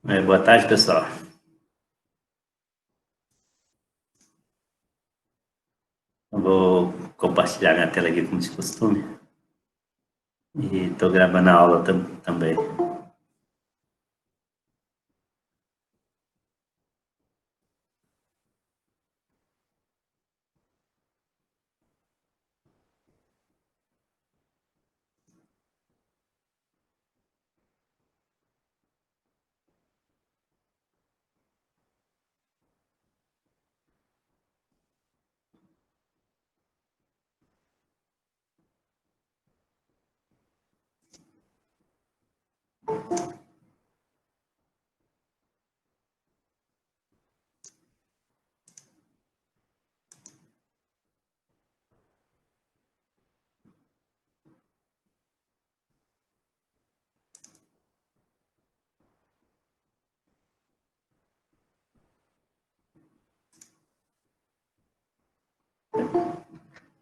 Boa tarde, pessoal. Eu vou compartilhar minha tela aqui, como de costume. E estou gravando a aula também.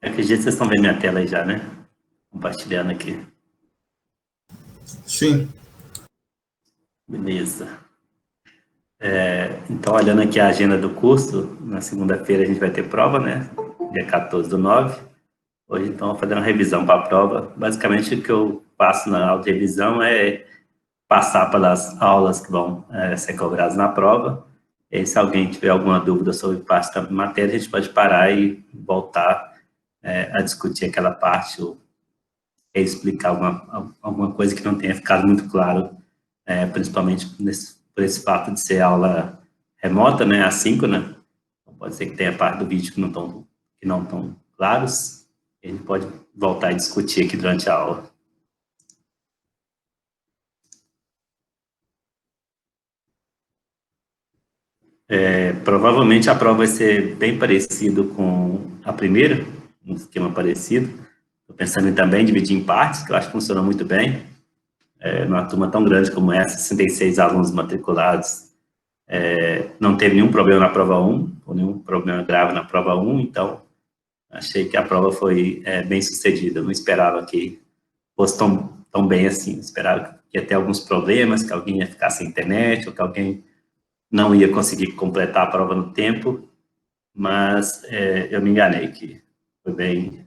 Eu acredito que vocês estão vendo minha tela aí já, né? Compartilhando aqui. Sim. Beleza. Então, olhando aqui a agenda do curso, na segunda-feira a gente vai ter prova, né? Dia 14/9. Hoje, então, vou fazer uma revisão para a prova. Basicamente, o que eu faço na aula de revisão é passar pelas aulas que vão ser cobradas na prova. E se alguém tiver alguma dúvida sobre parte da matéria, a gente pode parar e voltar a discutir aquela parte ou explicar alguma coisa que não tenha ficado muito claro, principalmente por esse fato de ser aula remota, né, assíncrona. Então, pode ser que tenha parte do vídeo que não estão claros. A gente pode voltar a discutir aqui durante a aula. Provavelmente a prova vai ser bem parecido com a primeira, um esquema parecido. Estou pensando em também dividir em partes, que eu acho que funciona muito bem. Numa turma tão grande como essa, 66 alunos matriculados, não teve nenhum problema na prova 1, ou nenhum problema grave na prova 1, então achei que a prova foi bem sucedida. Eu não esperava que fosse tão bem assim. Esperava que ia ter alguns problemas, que alguém ia ficar sem internet, ou que alguém não ia conseguir completar a prova no tempo, mas eu me enganei, que foi bem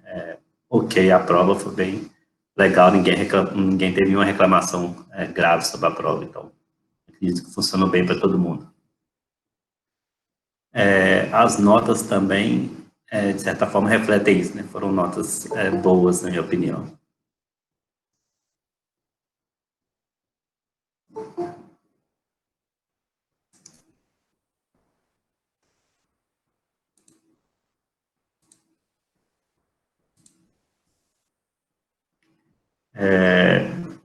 ok, a prova foi bem legal, ninguém teve nenhuma reclamação grave sobre a prova, então acredito que funcionou bem para todo mundo. As notas também, de certa forma, refletem isso, né? Foram notas boas, na minha opinião.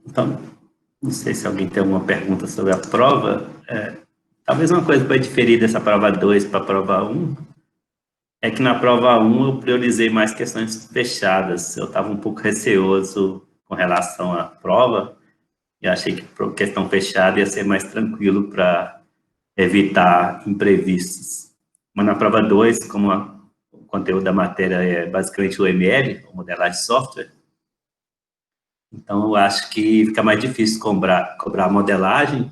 Então, não sei se alguém tem alguma pergunta sobre a prova. Talvez uma coisa que vai diferir dessa prova 2 para a prova 1 é que na prova 1 eu priorizei mais questões fechadas. Eu estava um pouco receoso com relação à prova e achei que por questão fechada ia ser mais tranquilo para evitar imprevistos. Mas na prova 2, como o conteúdo da matéria é basicamente o ML, o modelagem de software, então eu acho que fica mais difícil cobrar a modelagem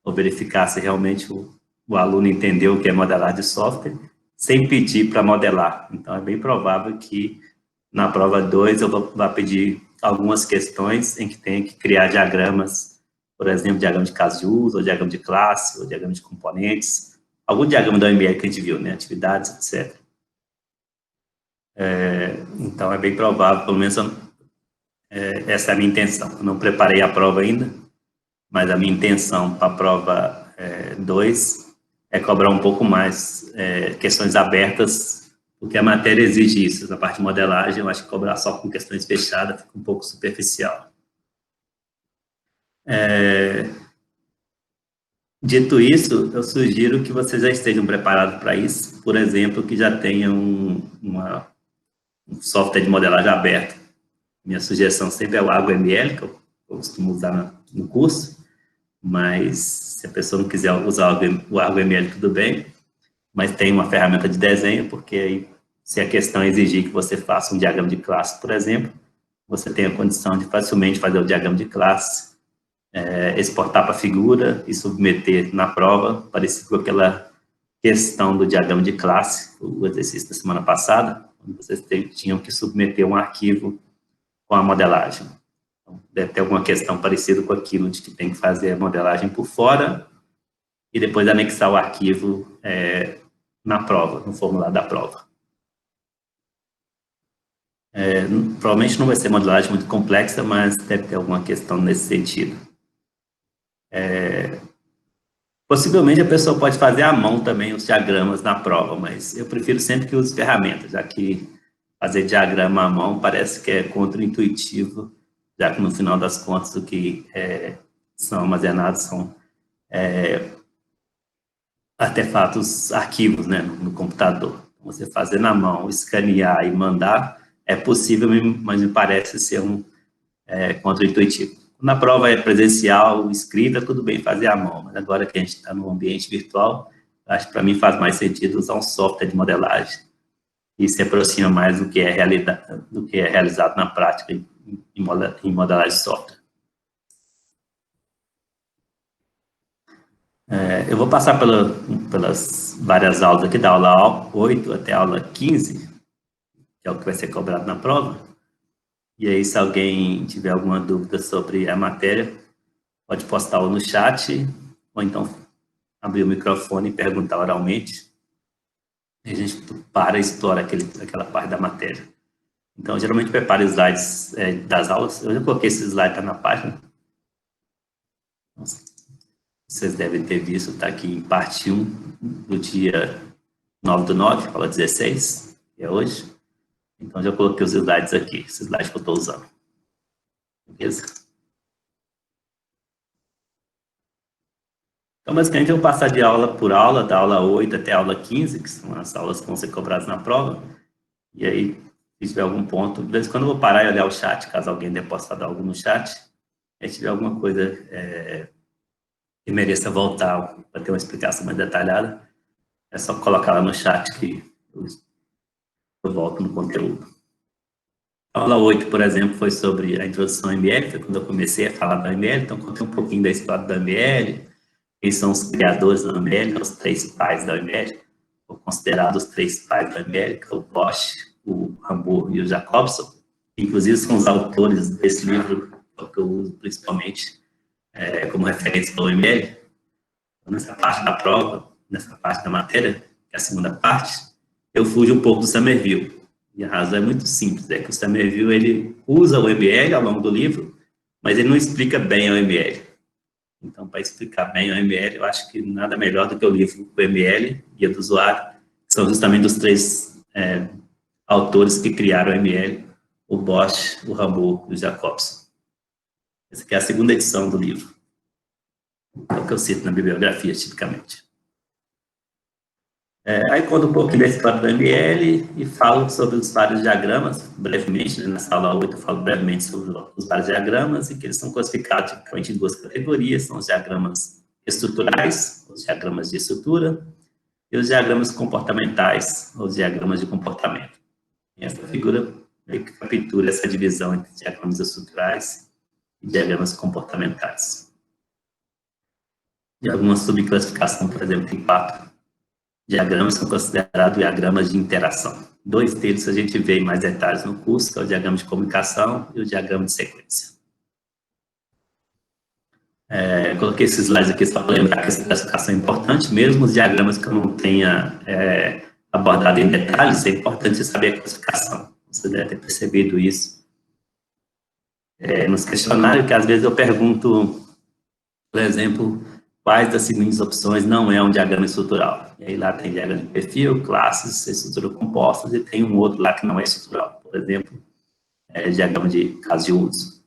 ou verificar se realmente o aluno entendeu o que é modelagem de software, sem pedir para modelar. Então, é bem provável que na prova 2 eu vá pedir algumas questões em que tenha que criar diagramas, por exemplo, diagrama de caso de uso, ou diagrama de classe, ou diagrama de componentes, algum diagrama da OML que a gente viu, né? Atividades, etc. Então, é bem provável, pelo menos essa é a minha intenção. Eu não preparei a prova ainda, mas a minha intenção para a prova 2 é cobrar um pouco mais questões abertas, porque a matéria exige isso. Na parte de modelagem, eu acho que cobrar só com questões fechadas fica um pouco superficial. Dito isso, eu sugiro que vocês já estejam preparados para isso, por exemplo, que já tenham um software de modelagem aberto. Minha sugestão sempre é o ArgoML, que eu costumo usar no curso, mas se a pessoa não quiser usar o ArgoML, tudo bem, mas tem uma ferramenta de desenho, porque aí, se a questão exigir que você faça um diagrama de classe, por exemplo, você tem a condição de facilmente fazer o diagrama de classe exportar para figura e submeter na prova, parecido com aquela questão do diagrama de classe, o exercício da semana passada, onde vocês tinham que submeter um arquivo com a modelagem. Então, deve ter alguma questão parecida com aquilo de que tem que fazer a modelagem por fora e depois anexar o arquivo na prova, no formulário da prova. Provavelmente não vai ser modelagem muito complexa, mas deve ter alguma questão nesse sentido. Possivelmente a pessoa pode fazer à mão também os diagramas na prova, mas eu prefiro sempre que use ferramentas, já que fazer diagrama à mão parece que é contra-intuitivo, já que no final das contas o que são armazenados são artefatos, arquivos, né, no computador. Você fazer na mão, escanear e mandar é possível, mas me parece ser contra-intuitivo. Na prova é presencial, escrita, tudo bem fazer à mão, mas agora que a gente está no ambiente virtual, acho que para mim faz mais sentido usar um software de modelagem e se aproxima mais do que é realizado na prática em modelagem de software. Eu vou passar pelas várias aulas aqui, da aula 8 até a aula 15, que é o que vai ser cobrado na prova. E aí, se alguém tiver alguma dúvida sobre a matéria, pode postá-la no chat, ou então abrir o microfone e perguntar oralmente. E a gente para e explora aquela parte da matéria. Então, geralmente prepare slides das aulas. Eu já coloquei esse slide na página. Vocês devem ter visto, está aqui em parte 1 do dia 9/9, aula 16, que é hoje. Então, já coloquei os slides aqui, esses slides que eu estou usando. Beleza? Então, basicamente, eu vou passar de aula por aula, da aula 8 até a aula 15, que são as aulas que vão ser cobradas na prova. E aí, se tiver algum ponto, de vez em quando eu vou parar e olhar o chat, caso alguém tenha postado algo no chat. Se tiver alguma coisa que mereça voltar para ter uma explicação mais detalhada, é só colocar lá no chat que eu volto no conteúdo. A aula 8, por exemplo, foi sobre a introdução ao ML, foi quando eu comecei a falar do ML, então contei um pouquinho da história do ML, quem são os criadores do ML, os 3 pais da ML, ou considerados os 3 pais da ML, que é o Bosch, o Rambo e o Jacobson. Inclusive, são os autores desse livro, que eu uso principalmente como referência para o ML. Nessa parte da prova, nessa parte da matéria, que é a segunda parte, eu fujo um pouco do Somerville. E a razão é muito simples, é que o Somerville, ele usa o ML ao longo do livro, mas ele não explica bem o ML. Então, para explicar bem o ML, eu acho que nada melhor do que o livro O ML, Guia do Usuário, que são justamente os 3 autores que criaram o ML, o Bosch, o Rambo e o Jacobson. Essa aqui é a segunda edição do livro. É o que eu cito na bibliografia, tipicamente. Aí conto um pouquinho da história do ML e falo sobre os vários diagramas, brevemente, né? Nessa aula 8 eu falo brevemente sobre os vários diagramas e que eles são classificados tipicamente em 2 categorias, são os diagramas estruturais, os diagramas de estrutura, e os diagramas comportamentais, os diagramas de comportamento. E essa figura meio que captura essa divisão entre diagramas estruturais e diagramas comportamentais. E alguma subclassificação, por exemplo, tem 4 diagramas, são considerados diagramas de interação. 2 deles a gente vê em mais detalhes no curso, que é o diagrama de comunicação e o diagrama de sequência. Coloquei esses slides aqui só para lembrar que essa classificação é importante, mesmo os diagramas que eu não tenha abordado em detalhes, é importante saber a classificação. Você deve ter percebido isso. Nos questionários, que às vezes eu pergunto, por exemplo, quais das seguintes opções não é um diagrama estrutural? E aí lá tem diagrama de perfil, classes, estrutura compostas, e tem um outro lá que não é estrutural. Por exemplo, diagrama de caso de uso.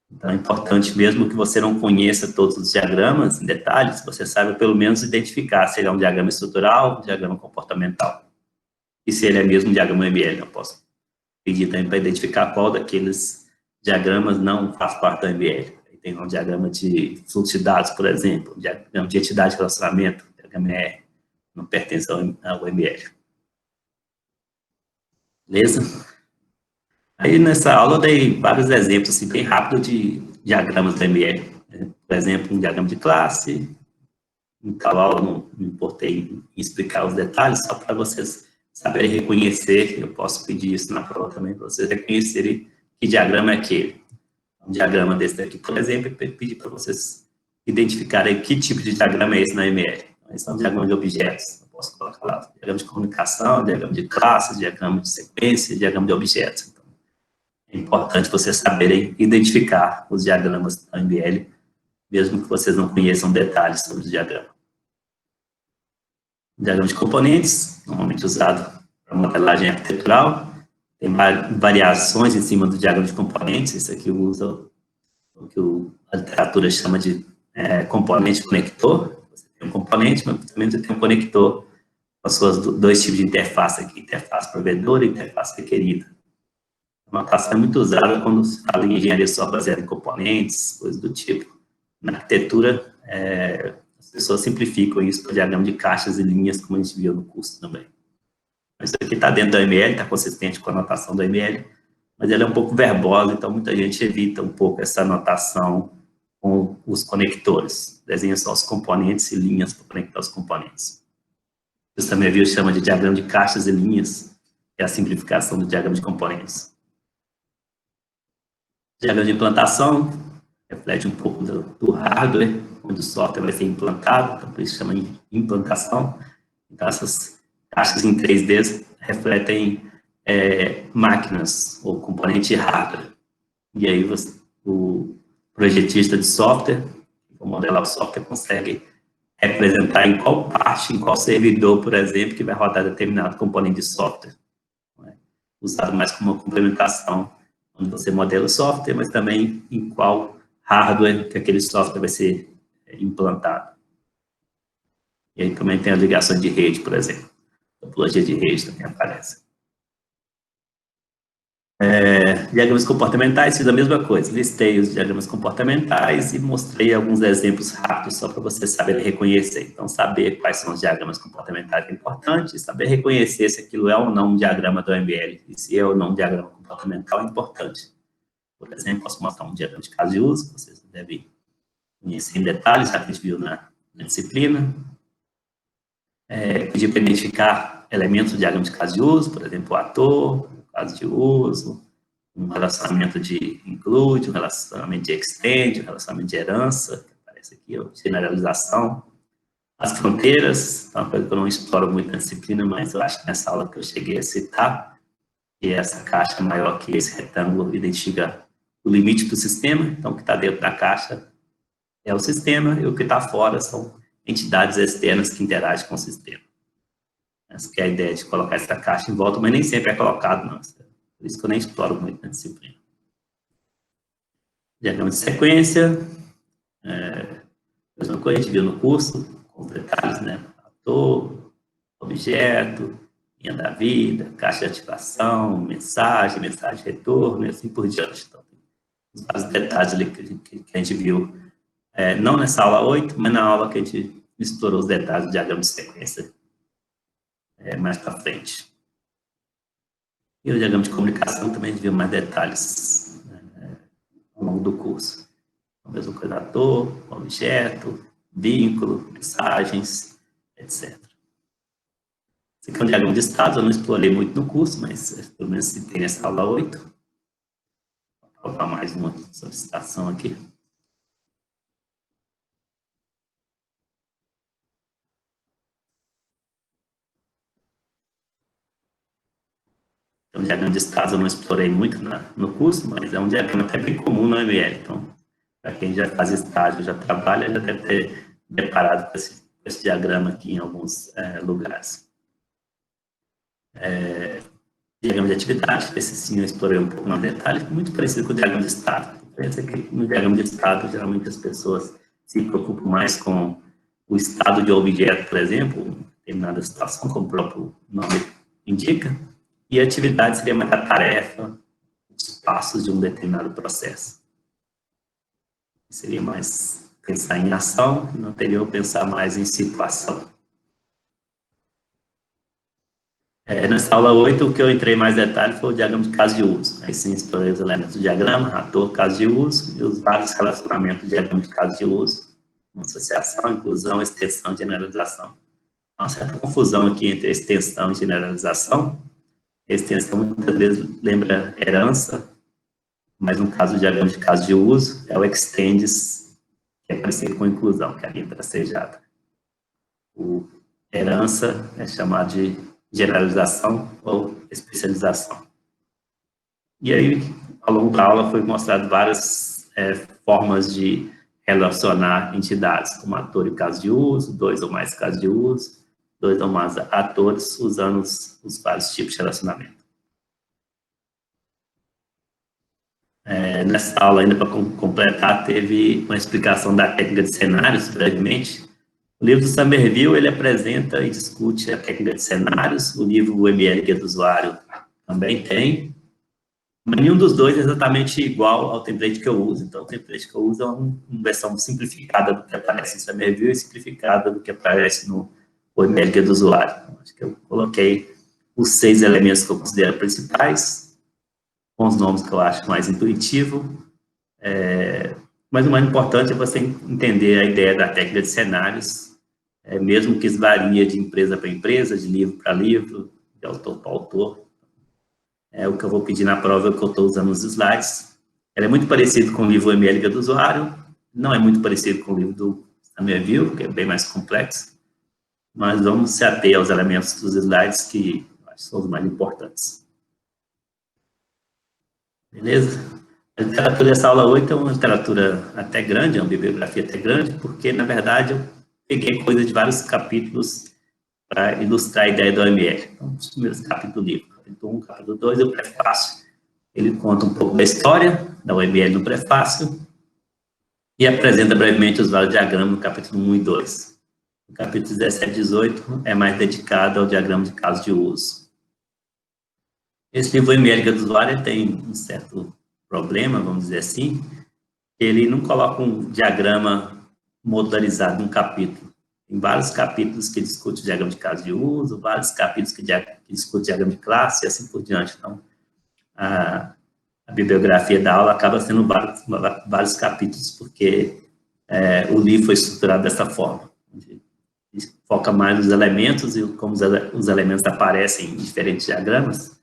Então, é importante, mesmo que você não conheça todos os diagramas em detalhes, você saiba pelo menos identificar se ele é um diagrama estrutural, um diagrama comportamental. E se ele é mesmo um diagrama ML, eu posso pedir também para identificar qual daqueles diagramas não faz parte do ML. Tem um diagrama de fluxo de dados, por exemplo, um diagrama de entidade de relacionamento, diagrama R, não pertence ao ML. Beleza? Aí, nessa aula, eu dei vários exemplos, assim, bem rápido de diagramas do ML. por exemplo, um diagrama de classe. Em tal aula não me importei em explicar os detalhes, só para vocês saberem reconhecer. Eu posso pedir isso na prova também, para vocês reconhecerem que diagrama é aquele. Um diagrama desse daqui, por exemplo, eu pedir para vocês identificarem que tipo de diagrama é esse na ML. Esse é um diagrama de objetos. Eu posso colocar lá diagrama de comunicação, diagrama de classes, diagrama de sequência, diagrama de objetos. Então, é importante vocês saberem identificar os diagramas da ML, mesmo que vocês não conheçam detalhes sobre o diagrama. O diagrama de componentes, normalmente usado para modelagem arquitetural, tem variações em cima do diagrama de componentes. Isso aqui usa o que a literatura chama de componente conector. Você tem um componente, mas também você tem um conector com as suas dois tipos de interface aqui, interface provedora e interface requerida. A notação é muito usada quando se fala em engenharia só baseada em componentes, coisas do tipo. Na arquitetura, as pessoas simplificam isso para o diagrama de caixas e linhas, como a gente viu no curso também. Isso aqui está dentro da ML, está consistente com a notação da ML, mas ela é um pouco verbosa, então muita gente evita um pouco essa notação com os conectores. Desenha só os componentes e linhas para conectar os componentes. Você também viu, chama de diagrama de caixas e linhas, que é a simplificação do diagrama de componentes. Diagrama de implantação reflete um pouco do hardware, onde o software vai ser implantado, então por isso chama de implantação. Então essas caixas em 3D refletem máquinas ou componente hardware. E aí o projetista de software, o modelar o software, consegue representar em qual parte, em qual servidor, por exemplo, que vai rodar determinado componente de software. Usado mais como uma complementação, onde você modela o software, mas também em qual hardware que aquele software vai ser implantado. E aí também tem a ligação de rede, por exemplo. A topologia de rede também aparece. Diagramas comportamentais, fiz a mesma coisa. Listei os diagramas comportamentais e mostrei alguns exemplos rápidos só para vocês saberem reconhecer. Então, saber quais são os diagramas comportamentais é importante, saber reconhecer se aquilo é ou não um diagrama do ML e se é ou não um diagrama comportamental é importante. Por exemplo, posso mostrar um diagrama de caso de uso, que vocês devem conhecer em detalhes, já que a gente viu na disciplina. Pedir para identificar elementos do diagrama de caso de uso, por exemplo, o ator, o caso de uso, um relacionamento de include, um relacionamento de extend, um relacionamento de herança, que aparece aqui, ó, generalização. As fronteiras, é uma coisa que eu não exploro muito na disciplina, mas eu acho que nessa aula que eu cheguei a citar, que essa caixa maior que esse retângulo identifica o limite do sistema, então o que está dentro da caixa é o sistema, e o que está fora são entidades externas que interagem com o sistema. Essa que é a ideia de colocar essa caixa em volta, mas nem sempre é colocado, não. Por isso que eu nem exploro muito na disciplina. Diagrama de sequência, mesma coisa, a gente viu no curso, com os detalhes, né? Ator, objeto, linha da vida, caixa de ativação, mensagem, mensagem de retorno, e assim por diante. Então, os detalhes ali que a gente viu, não nessa aula 8, mas na aula que a gente explorou os detalhes do diagrama de sequência mais para frente. E o diagrama de comunicação também a gente viu mais detalhes ao longo do curso. A mesma coisa, ator, objeto, vínculo, mensagens, etc. Esse aqui é um diagrama de estados, eu não explorei muito no curso, mas pelo menos se tem nessa aula 8. Vou colocar mais uma solicitação aqui. Então, o diagrama de estados eu não explorei muito no curso, mas é um diagrama até bem comum no ML. Então, para quem já faz estágio, já trabalha, já deve ter deparado com esse diagrama aqui em alguns lugares. Diagrama de atividade, esse sim eu explorei um pouco mais detalhe, muito parecido com o diagrama de estado. Pensa que no diagrama de estado, geralmente as pessoas se preocupam mais com o estado de objeto, por exemplo, em determinada situação, como o próprio nome indica, e a atividade seria mais a tarefa, os passos de um determinado processo. Seria mais pensar em ação, não teria que pensar mais em situação. Nessa aula 8, o que eu entrei em mais detalhe foi o diagrama de caso de uso. Aí sim, explorei os elementos do diagrama, ator, caso de uso, e os vários relacionamentos do diagrama de caso de uso, associação, inclusão, extensão e generalização. Há uma certa confusão aqui entre extensão e generalização. Extensão muitas vezes lembra herança, mas no caso do diagrama de caso de uso, é o extends, que é parecido com inclusão, que é a linha tracejada. O herança é chamado de generalização ou especialização. E aí, ao longo da aula, foi mostrado várias formas de relacionar entidades, como ator e caso de uso, 2 ou mais casos de uso, 2 ou mais atores, usando os vários tipos de relacionamento. Nessa aula, ainda para completar, teve uma explicação da técnica de cenários, brevemente. O livro do Somerville, ele apresenta e discute a técnica de cenários. O livro o ML Guia do Usuário também tem. Mas nenhum dos dois é exatamente igual ao template que eu uso. Então, o template que eu uso é uma versão simplificada do que aparece em Somerville e simplificada do que aparece no ML Guia do Usuário. Então, acho que eu coloquei os 6 elementos que eu considero principais, com os nomes que eu acho mais intuitivo. Mas o mais importante é você entender a ideia da técnica de cenários, mesmo que isso varie de empresa para empresa, de livro para livro, de autor para autor. O que eu vou pedir na prova é o que eu estou usando nos slides. Ela é muito parecido com o livro ML Guia do Usuário, não é muito parecido com o livro do Somerville, que é bem mais complexo, mas vamos se ater aos elementos dos slides que são os mais importantes. Beleza? A literatura dessa aula 8 é uma literatura até grande, é uma bibliografia até grande, porque, na verdade, eu peguei coisa de vários capítulos para ilustrar a ideia do OML. Então, os primeiros capítulos do livro, capítulo 1, capítulo 2, o prefácio. Ele conta um pouco da história da OML no prefácio e apresenta brevemente os vários diagramas no capítulo 1 e 2. O capítulo 17 e 18 é mais dedicado ao diagrama de caso de uso. Esse livro OML Guia do Usuário tem um certo problema, vamos dizer assim, ele não coloca um diagrama modularizado num capítulo. Tem vários capítulos que discutem o diagrama de caso de uso, vários capítulos que discutem o diagrama de classe e assim por diante. Então, a bibliografia da aula acaba sendo vários capítulos, porque o livro foi estruturado dessa forma. Foca mais nos elementos e como os elementos aparecem em diferentes diagramas.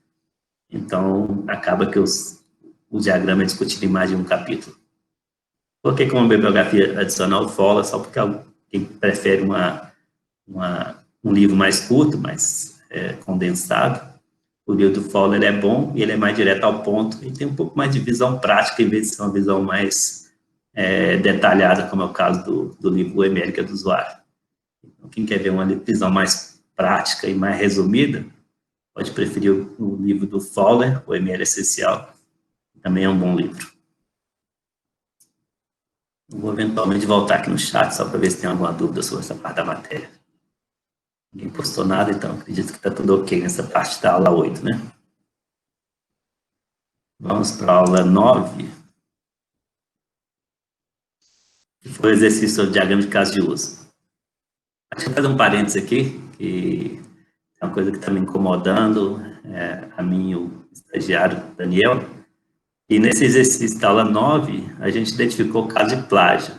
Então, acaba que o diagrama é discutido em mais de um capítulo. Coloquei como bibliografia adicional o Fowler, só porque quem prefere um livro mais curto, mais condensado. O livro do Fowler é bom e ele é mais direto ao ponto e tem um pouco mais de visão prática, em vez de ser uma visão mais detalhada, como é o caso do livro O ML Guia do Usuário. Então, quem quer ver uma visão mais prática e mais resumida, pode preferir o livro do Fowler, O ML Essencial, também é um bom livro. Vou eventualmente voltar aqui no chat, só para ver se tem alguma dúvida sobre essa parte da matéria. Ninguém postou nada, então acredito que está tudo ok nessa parte da aula 8, né? Vamos para a aula 9, que foi o exercício sobre diagrama de caso de uso. Deixa eu fazer um parênteses aqui, que é uma coisa que está me incomodando, a mim e o estagiário Daniel. E nesse exercício da aula 9, a gente identificou o caso de plágio.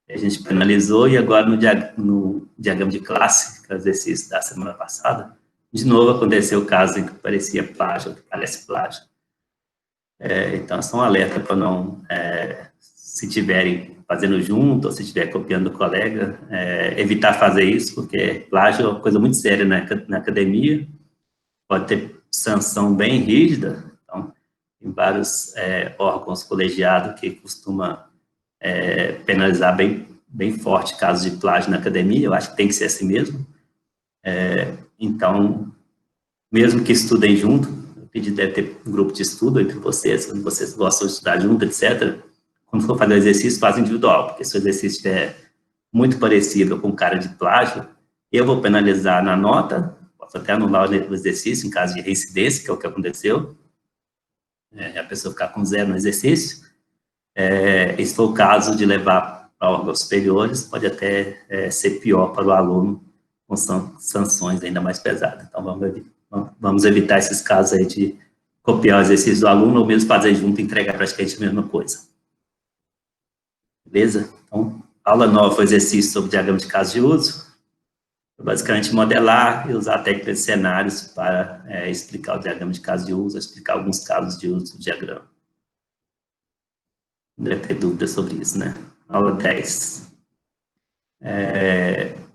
A gente penalizou e agora no diagrama de classe, que é o exercício da semana passada, de novo aconteceu o caso em que parecia plágio, que parece plágio. Então, são alerta para não, se estiverem fazendo junto ou se estiver copiando do colega, evitar fazer isso, porque plágio é uma coisa muito séria na academia, pode ter sanção bem rígida. Então, tem vários órgãos colegiados que costumam penalizar bem forte casos de plágio na academia. Eu acho que tem que ser assim mesmo. Então, mesmo que estudem junto, eu pedi deve ter um grupo de estudo entre vocês, quando vocês gostam de estudar junto, etc. Quando for fazer o exercício, faz individual, porque se o exercício é muito parecido com cara de plágio, eu vou penalizar na nota, posso até anular o exercício em caso de reincidência, que é o que aconteceu, a pessoa ficar com 0 no exercício. E se for o caso de levar para órgãos superiores, pode até ser pior para o aluno, com sanções ainda mais pesadas. Então, vamos vamos evitar esses casos aí de copiar o exercício do aluno ou mesmo fazer junto e entregar praticamente a mesma coisa. Beleza? Então, aula nova, exercício sobre diagrama de caso de uso. Basicamente, modelar e usar técnicas de cenários para explicar o diagrama de caso de uso, explicar alguns casos de uso do diagrama. Não deve ter dúvida sobre isso, né? Aula 10.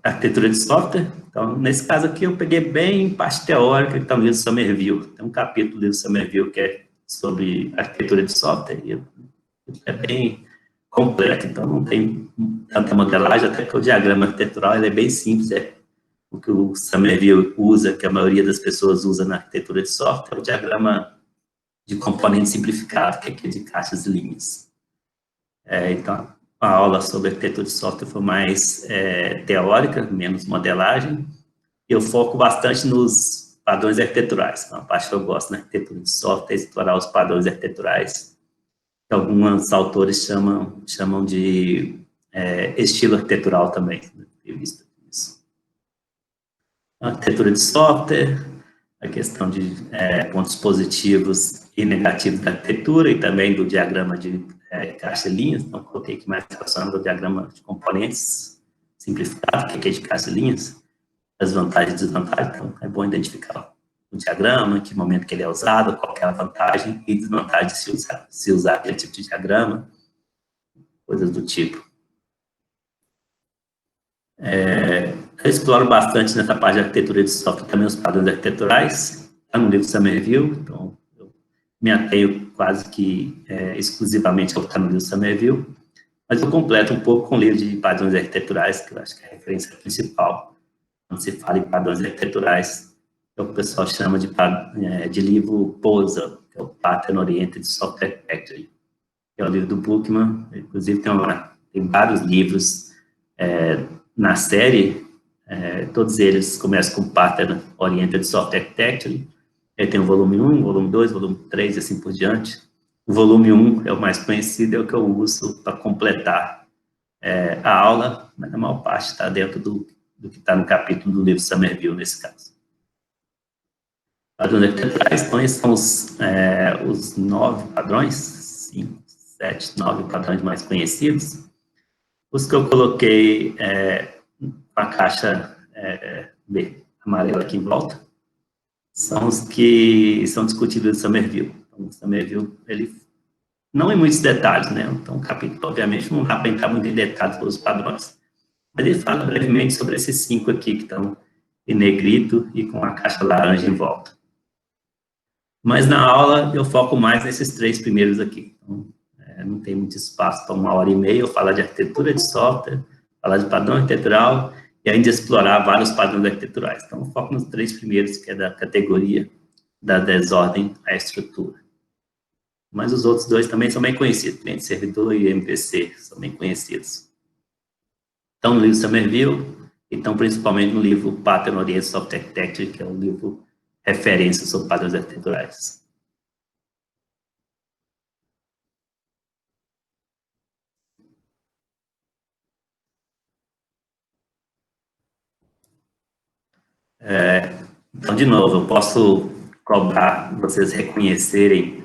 Arquitetura de software. Então, nesse caso aqui, eu peguei bem parte teórica, que está no livro Somerville. Tem um capítulo do livro Somerville que é sobre arquitetura de software, e é bem complexo, então não tem tanta modelagem, até que o diagrama arquitetural ele é bem simples, o que o Somerville usa, que a maioria das pessoas usa na arquitetura de software, é o diagrama de componente simplificado, que é aquele de caixas e linhas. Então, a aula sobre arquitetura de software foi mais teórica, menos modelagem. Eu foco bastante nos padrões arquiteturais, é uma parte que eu gosto na arquitetura de software, explorar os padrões arquiteturais, que alguns autores chamam de estilo arquitetural também. Eu visto isso. A arquitetura de software, a questão de pontos positivos e negativos da arquitetura e também do diagrama de caixa e linhas. Então, coloquei aqui mais relacionado ao diagrama de componentes simplificado, que é de caixa e linhas, as vantagens e desvantagens. Então, é bom identificar o diagrama, em que momento que ele é usado, qual é a vantagem e desvantagem de se usar aquele tipo de diagrama, coisas do tipo. Eu exploro bastante nessa parte de arquitetura de software também os padrões arquiteturais, está no livro Somerville, então eu me atenho quase que exclusivamente ao que está no livro Somerville, mas eu completo um pouco com o livro de padrões arquiteturais, que eu acho que é a referência principal quando se fala em padrões arquiteturais, que é o que o pessoal chama de livro POSA, que é o Pattern Oriented Software Factory, que é o livro do Bookman. Inclusive tem vários livros na série, todos eles começam com Pattern Oriented Software Factory. Aí tem o volume 1, volume 2, volume 3 e assim por diante. O volume 1 é o mais conhecido, é o que eu uso para completar a aula, mas a maior parte está dentro do que está no capítulo do livro Somerville, nesse caso. Padrões arquiteturais, então esses são os 9 padrões, 5, 7, 9 padrões mais conhecidos. Os que eu coloquei com a caixa amarela aqui em volta são os que são discutidos no Somerville. Então, o Somerville, ele não em muitos detalhes, né? Então, o capítulo, obviamente, não dá para entrar muito em detalhes pelos padrões. Mas ele fala brevemente sobre esses 5 aqui, que estão em negrito e com a caixa laranja em volta. Mas na aula eu foco mais nesses 3 primeiros aqui. Então, não tem muito espaço para 1h30 eu falar de arquitetura de software, falar de padrão arquitetural e ainda explorar vários padrões arquiteturais. Então, eu foco nos 3 primeiros, que é da categoria da desordem à estrutura. Mas os outros 2 também são bem conhecidos, cliente servidor e MVC, são bem conhecidos. Então, no livro Somerville, então principalmente no livro Pattern Oriented Software Architecture, que é um livro referência sobre padrões arquiteturais. Então, de novo, eu posso cobrar vocês reconhecerem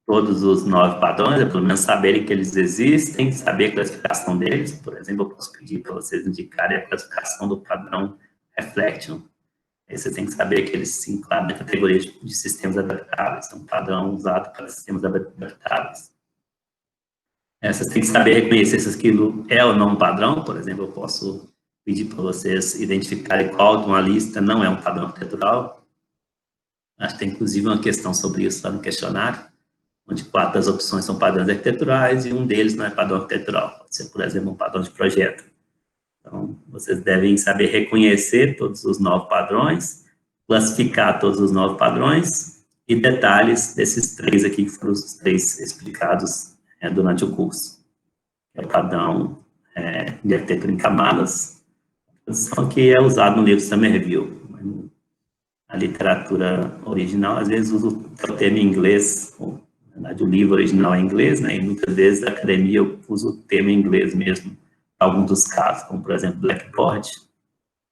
todos os 9 padrões, pelo menos saberem que eles existem, saber a classificação deles. Por exemplo, eu posso pedir para vocês indicarem a classificação do padrão Reflection. Aí você tem que saber que eles se enquadram na categoria de sistemas adaptáveis, é um padrão usado para sistemas adaptáveis. Vocês têm que saber reconhecer se aquilo é ou não um padrão. Por exemplo, eu posso pedir para vocês identificarem qual de uma lista não é um padrão arquitetural. Acho que tem inclusive uma questão sobre isso lá no questionário, onde 4 das opções são padrões arquiteturais e um deles não é padrão arquitetural. Pode ser, por exemplo, um padrão de projeto. Então, vocês devem saber reconhecer todos os 9 padrões, classificar todos os 9 padrões e detalhes desses 3 aqui, que foram os 3 explicados durante o curso. É o padrão de arquitetura em camadas, que é usado no livro Somerville. A literatura original, às vezes, usa o termo em inglês, na verdade, o livro original é em inglês, né, e muitas vezes a academia usa o termo em inglês mesmo, em alguns dos casos, como, por exemplo, Blackboard.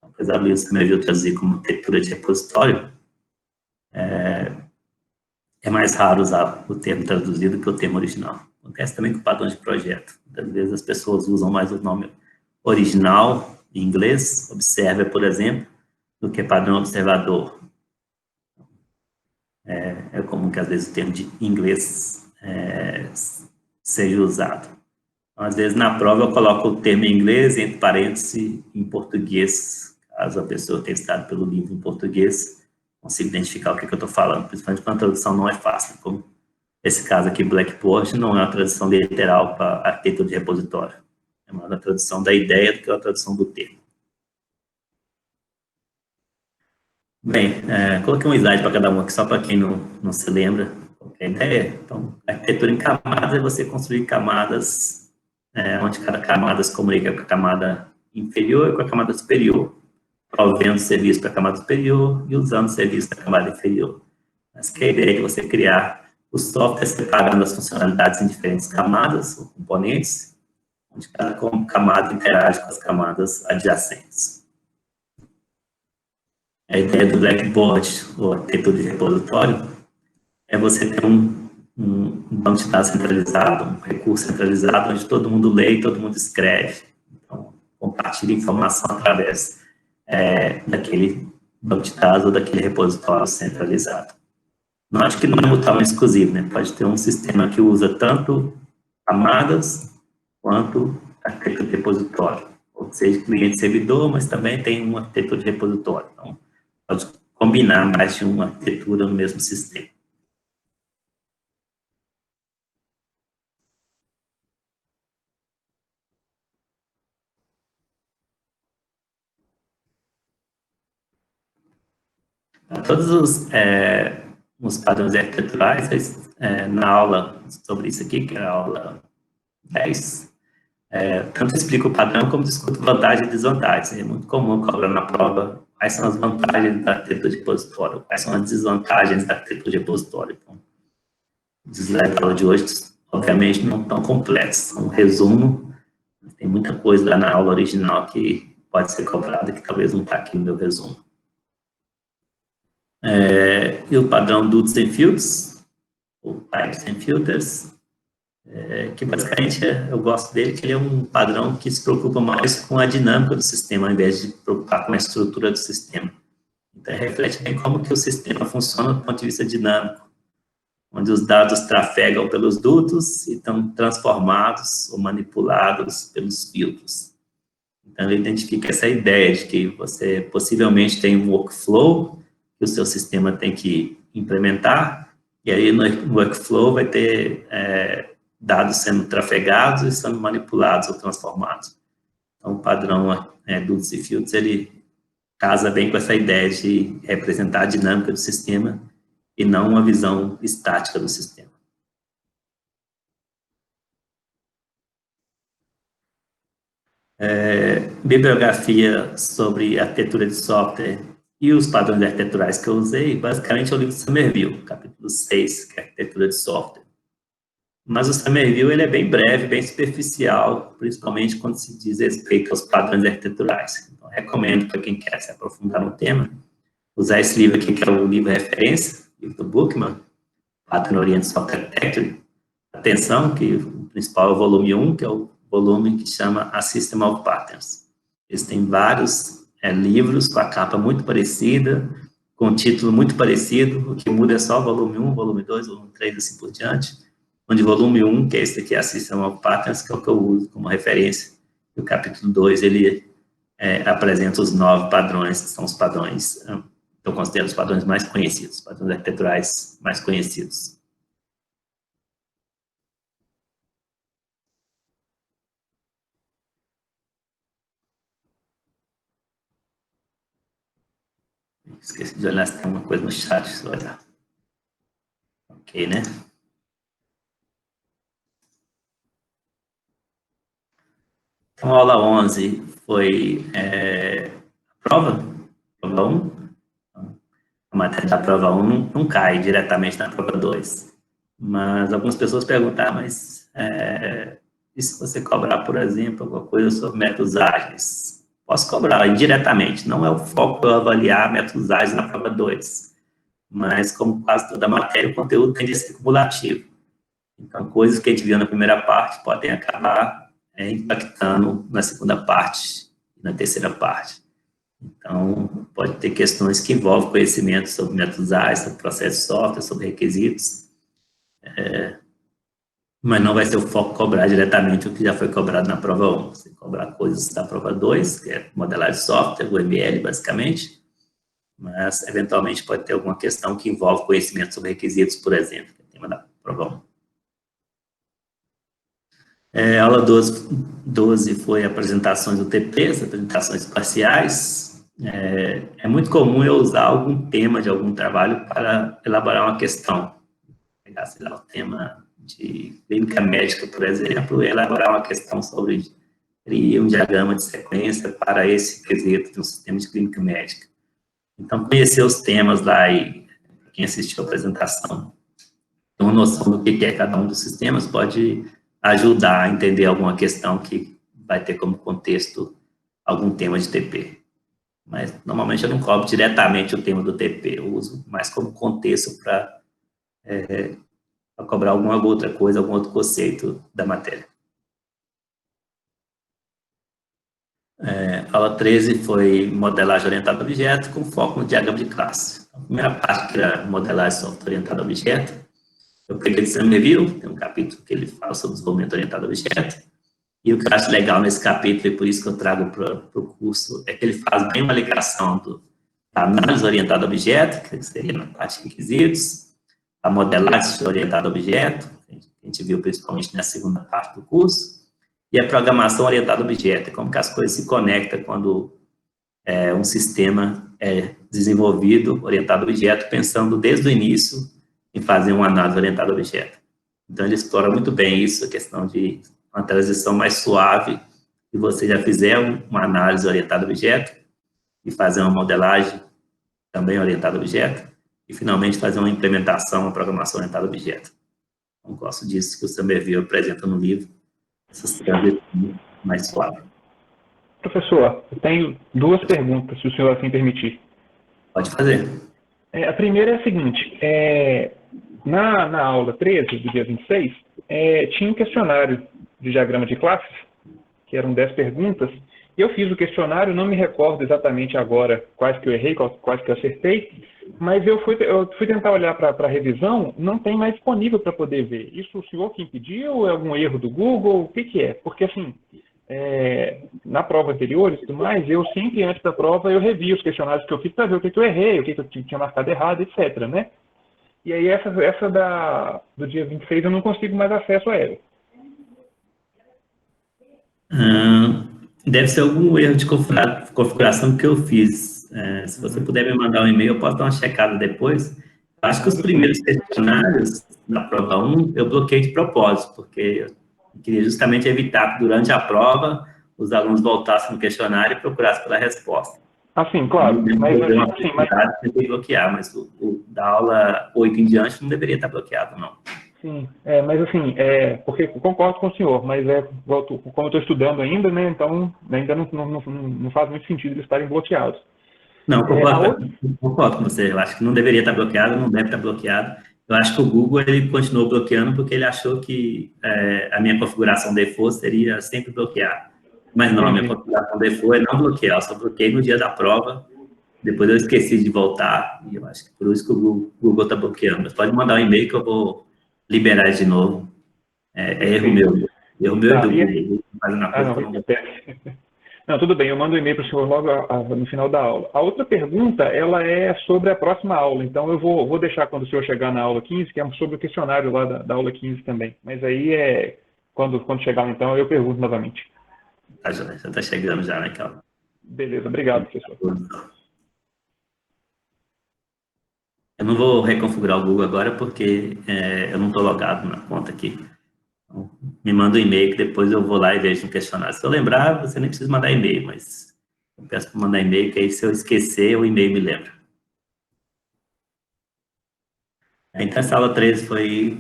Apesar do livro Somerville traduzir como arquitetura de repositório, é mais raro usar o termo traduzido que o termo original. Acontece também com padrões de projeto. Muitas vezes as pessoas usam mais o nome original em inglês, observer, por exemplo, do que padrão observador. É comum que às vezes o termo de inglês seja usado. Então, às vezes na prova eu coloco o termo em inglês entre parênteses em português, caso a pessoa tenha estado pelo livro em português, consiga identificar o que eu estou falando, principalmente quando a tradução não é fácil, como esse caso aqui, Blackboard, não é uma tradução literal para arquitetura de repositório, é mais uma tradução da ideia do que uma tradução do termo. Bem, coloquei um slide para cada um aqui, só para quem não se lembra qual é a ideia. Então, a arquitetura em camadas é você construir camadas, onde cada camada se comunica com a camada inferior e com a camada superior, provendo serviço para a camada superior e usando serviço da camada inferior. Essa que é a ideia de você criar o software separando as funcionalidades em diferentes camadas ou componentes, onde cada camada interage com as camadas adjacentes. A ideia do Blackboard, ou arquitetura de repositório, é você ter um banco de dados centralizado, um recurso centralizado, onde todo mundo lê e todo mundo escreve. Então, compartilha informação através daquele banco de dados ou daquele repositório centralizado. Não acho que não é um tamanho exclusivo, né? Pode ter um sistema que usa tanto camadas quanto arquitetura de repositório. Ou seja, cliente-servidor, mas também tem uma arquitetura de repositório. Então, pode combinar mais de uma arquitetura no mesmo sistema. Todos os padrões arquiteturais, na aula sobre isso aqui, que é a aula 10, tanto explico o padrão como discuto vantagens e desvantagens. É muito comum cobrar na prova quais são as vantagens da arquitetura de repositório, quais são as desvantagens da arquitetura de repositório. Então, os slides da aula de hoje, obviamente, não estão completos, são um resumo, tem muita coisa lá na aula original que pode ser cobrada, que talvez não está aqui no meu resumo. E o padrão Dudes and Fields, ou Types and Filters, que basicamente eu gosto dele, que ele é um padrão que se preocupa mais com a dinâmica do sistema, ao invés de preocupar com a estrutura do sistema. Então, reflete bem como que o sistema funciona do ponto de vista dinâmico, onde os dados trafegam pelos dutos e estão transformados ou manipulados pelos filtros. Então, ele identifica essa ideia de que você possivelmente tem um workflow que o seu sistema tem que implementar, e aí no workflow vai ter dados sendo trafegados e sendo manipulados ou transformados. Então, o padrão Dudes e Fields, ele casa bem com essa ideia de representar a dinâmica do sistema e não uma visão estática do sistema. Bibliografia sobre arquitetura de software e os padrões arquiteturais que eu usei, basicamente é o livro Somerville, capítulo 6, que é arquitetura de software. Mas o Somerville ele é bem breve, bem superficial, principalmente quando se diz respeito aos padrões arquiteturais. Então, recomendo para quem quer se aprofundar no tema, usar esse livro aqui, que é o livro referência, livro do Bookman, Pattern Oriented Software Architecture. Atenção, que o principal é o volume 1, que é o volume que chama A System of Patterns. Eles têm vários livros com a capa muito parecida, com um título muito parecido, o que muda é só o volume 1, volume 2, volume 3, assim por diante, onde o volume 1, que é esse aqui, A System of Patterns, que é o que eu uso como referência, e o capítulo 2, ele apresenta os 9 padrões, que são os padrões, eu considero os padrões mais conhecidos, os padrões arquiteturais mais conhecidos. Esqueci de olhar se tem alguma coisa no chat, deixa eu olhar. Ok, né? Então, a aula 11 foi prova 1. A matéria da prova 1 não cai diretamente na prova 2. Mas algumas pessoas perguntam, mas e se você cobrar, por exemplo, alguma coisa sobre métodos ágeis? Posso cobrar indiretamente, não é o foco eu avaliar métodos ágeis na prova 2. mas como quase toda matéria, o conteúdo tende a ser cumulativo. Então, coisas que a gente viu na primeira parte podem acabar impactando na segunda parte, na terceira parte. Então, pode ter questões que envolvem conhecimento sobre métodos ágeis, sobre processos de software, sobre requisitos, mas não vai ser o foco cobrar diretamente o que já foi cobrado na prova 1. Você cobrar coisas da prova 2, que é modelagem de software, o ML, basicamente, mas, eventualmente, pode ter alguma questão que envolve conhecimento sobre requisitos, por exemplo, que é o tema da prova 1. Aula 12 foi apresentações UTPs, apresentações parciais. É muito comum eu usar algum tema de algum trabalho para elaborar uma questão. Pegar, sei lá, o tema de clínica médica, por exemplo, e elaborar uma questão sobre um diagrama de sequência para esse quesito de um sistema de clínica médica. Então, conhecer os temas lá e quem assistiu a apresentação ter uma noção do que é cada um dos sistemas pode ajudar a entender alguma questão que vai ter como contexto algum tema de TP. Mas, normalmente, eu não cobro diretamente o tema do TP, eu uso mais como contexto para cobrar alguma outra coisa, algum outro conceito da matéria. Aula 13 foi modelagem orientada a objeto, com foco no diagrama de classe. A primeira parte, que era modelagem de software orientada a objeto, eu peguei de Somerville, tem um capítulo que ele fala sobre desenvolvimento orientado a objeto, e o que eu acho legal nesse capítulo, e por isso que eu trago para o curso, é que ele faz bem uma ligação da análise orientada a objeto, que seria na parte de requisitos, a modelagem orientada a objeto, que a gente viu principalmente na segunda parte do curso, e a programação orientada a objeto, como que as coisas se conectam quando um sistema é desenvolvido orientado a objeto, pensando desde o início em fazer uma análise orientada a objeto. Então, ele explora muito bem isso, a questão de uma transição mais suave, se você já fizer uma análise orientada a objeto, e fazer uma modelagem também orientada a objeto, e finalmente fazer uma implementação, uma programação orientada a objeto. Então, gosto disso que o Somerville apresenta no livro, essas transições mais suaves. Professor, eu tenho duas perguntas, se o senhor assim permitir. Pode fazer. A primeira é a seguinte, na aula 13, do dia 26, tinha um questionário de diagrama de classes, que eram 10 perguntas, e eu fiz o questionário, não me recordo exatamente agora quais que eu errei, quais que eu acertei, mas eu fui tentar olhar para a revisão, não tem mais disponível para poder ver. Isso o senhor que impediu, ou é algum erro do Google, o que é? Porque assim, na prova anterior e tudo mais, eu sempre, antes da prova, eu revia os questionários que eu fiz para ver o que eu errei, o que eu tinha marcado errado, etc, né? E aí essa do dia 26 eu não consigo mais acesso a ela. Deve ser algum erro de configuração que eu fiz. Se você puder me mandar um e-mail, eu posso dar uma checada depois. Acho que os primeiros questionários da prova 1 eu bloqueei de propósito, porque eu queria justamente evitar que durante a prova os alunos voltassem no questionário e procurassem pela resposta. Assim, claro. Mas tentei bloquear, mas o da aula 8 em diante não deveria estar bloqueado, não. Sim, mas assim, porque eu concordo com o senhor, mas como eu estou estudando ainda, né, então ainda não faz muito sentido eles estarem bloqueados. Não, concordo com você. Eu acho que não deveria estar bloqueado, não deve estar bloqueado. Eu acho que o Google ele continuou bloqueando porque ele achou que a minha configuração default seria sempre bloquear. Mas não, a minha configuração default é não bloquear. Eu só bloqueei no dia da prova. Depois eu esqueci de voltar. E eu acho que por isso que o Google está bloqueando. Mas pode mandar um e-mail que eu vou liberar de novo. É erro meu. Erro meu e do Google. Fazendo uma coisa que eu não... Não, tudo bem, eu mando um e-mail para o senhor logo no final da aula. A outra pergunta, ela é sobre a próxima aula, então eu vou deixar quando o senhor chegar na aula 15, que é sobre o questionário lá da aula 15 também. Mas aí, quando chegar então, eu pergunto novamente. Tá, já está chegando já, né, Calma? Beleza, obrigado, professor. Eu não vou reconfigurar o Google agora porque eu não estou logado na conta aqui. Então, me manda um e-mail que depois eu vou lá e vejo no questionário. Se eu lembrar, você nem precisa mandar e-mail, mas eu peço para mandar e-mail, que aí se eu esquecer, o e-mail me lembra. Então, essa aula 13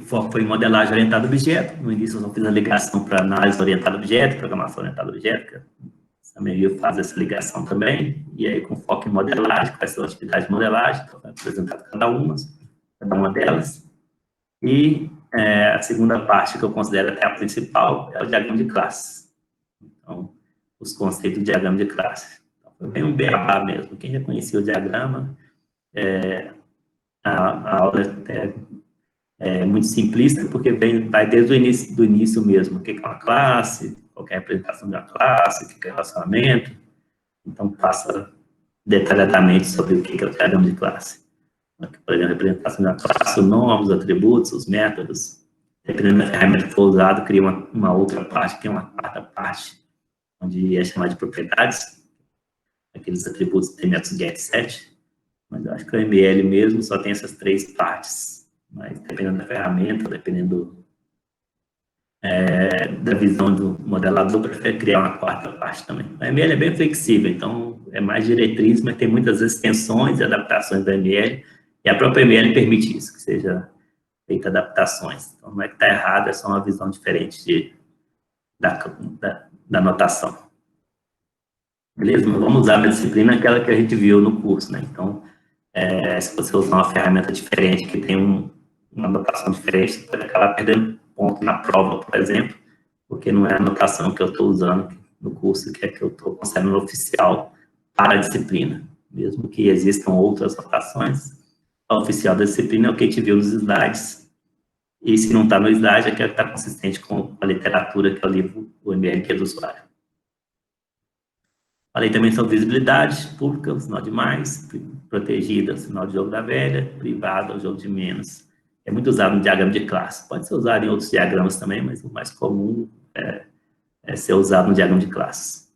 foi modelagem orientada a objeto. No início, eu não fiz a ligação para análise orientada a objeto, programação orientada a objeto. Também viu, faz essa ligação também, e aí com foco em modelagem, quais são as atividades de modelagem, então vai apresentar cada uma delas. E a segunda parte, que eu considero até a principal, é o diagrama de classes. Então, os conceitos do diagrama de classes. Então, foi bem um beabá mesmo. Quem já conhecia o diagrama, a aula é muito simplista, porque vai desde o início mesmo. O que é uma classe, qual é a representação da classe, o que é relacionamento. Então, passa detalhadamente sobre o que é o diagrama de classe. Por exemplo, a representação da classe, o nome, os atributos, os métodos. Dependendo da ferramenta que for usado, cria uma outra parte, que é uma quarta parte, onde é chamada de propriedades. Aqueles atributos que tem métodos get, set. Mas eu acho que o ML mesmo só tem essas 3 partes. Mas dependendo da ferramenta, dependendo da visão do modelador, prefere criar uma quarta parte também. O ML é bem flexível, então é mais diretriz, mas tem muitas extensões e adaptações do ML, e a própria ML permite isso, que seja feita adaptações. Então não é que está errado, é só uma visão diferente da notação. Beleza? Mas vamos usar a disciplina aquela que a gente viu no curso, né? Então, se você usar uma ferramenta diferente, que tem uma notação diferente, você pode acabar perdendo ponto na prova, por exemplo, porque não é a notação que eu estou usando no curso, que é que eu estou considerando oficial para a disciplina. Mesmo que existam outras notações, a oficial da disciplina é o que a gente viu nos slides, e se não está no slide, é que está consistente com a literatura, que é o livro, o ML, que é do usuário. Falei também sobre visibilidade pública, o sinal de mais, protegida, o sinal de jogo da velha, privado, o jogo de menos. É muito usado no diagrama de classe. Pode ser usado em outros diagramas também, mas o mais comum é ser usado no diagrama de classe.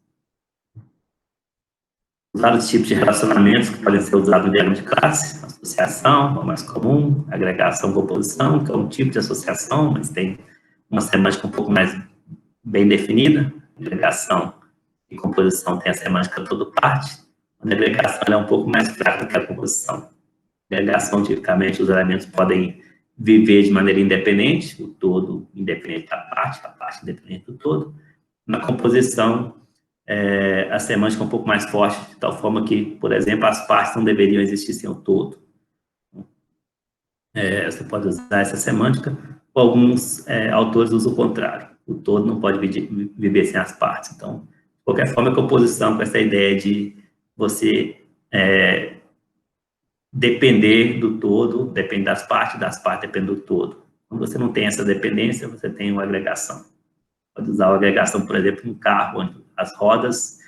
Os vários tipos de relacionamentos que podem ser usados no diagrama de classe: associação, o mais comum, agregação, composição, que é um tipo de associação, mas tem uma semântica um pouco mais bem definida. Agregação e composição tem a semântica toda parte. A agregação é um pouco mais fraca que a composição. A agregação, tipicamente, os elementos podem viver de maneira independente, o todo independente da parte, a parte independente do todo. Na composição, a semântica é um pouco mais forte, de tal forma que, por exemplo, as partes não deveriam existir sem o todo. Você pode usar essa semântica, ou alguns autores usam o contrário. O todo não pode viver sem as partes. Então, de qualquer forma, a composição com essa ideia de você depender do todo, depende das partes dependem do todo. Quando você não tem essa dependência, você tem uma agregação. Pode usar a agregação, por exemplo, um carro, onde as rodas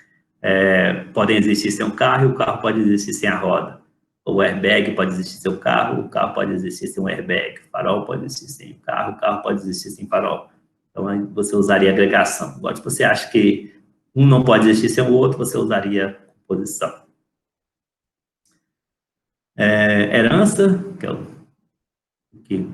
podem existir sem o carro e o carro pode existir sem a roda. O airbag pode existir sem o carro pode existir sem o airbag. O farol pode existir sem o carro pode existir sem farol. Então, aí você usaria agregação. Agora, se você acha que um não pode existir sem o outro, você usaria composição. Herança, que é o que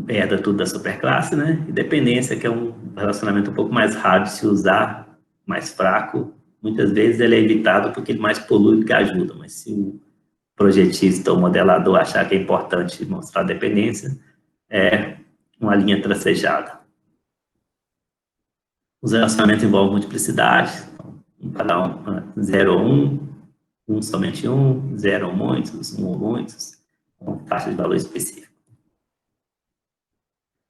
herda tudo da superclasse, né? E dependência, que é um relacionamento um pouco mais raro de se usar, mais fraco. Muitas vezes ele é evitado porque ele mais polui do que ajuda, mas se o projetista ou modelador achar que é importante mostrar dependência, é uma linha tracejada. Os relacionamentos envolvem multiplicidade, então, cada um, 0 ou 1, somente 1, 0 ou muitos, 1 ou muitos, com taxa de valor específico.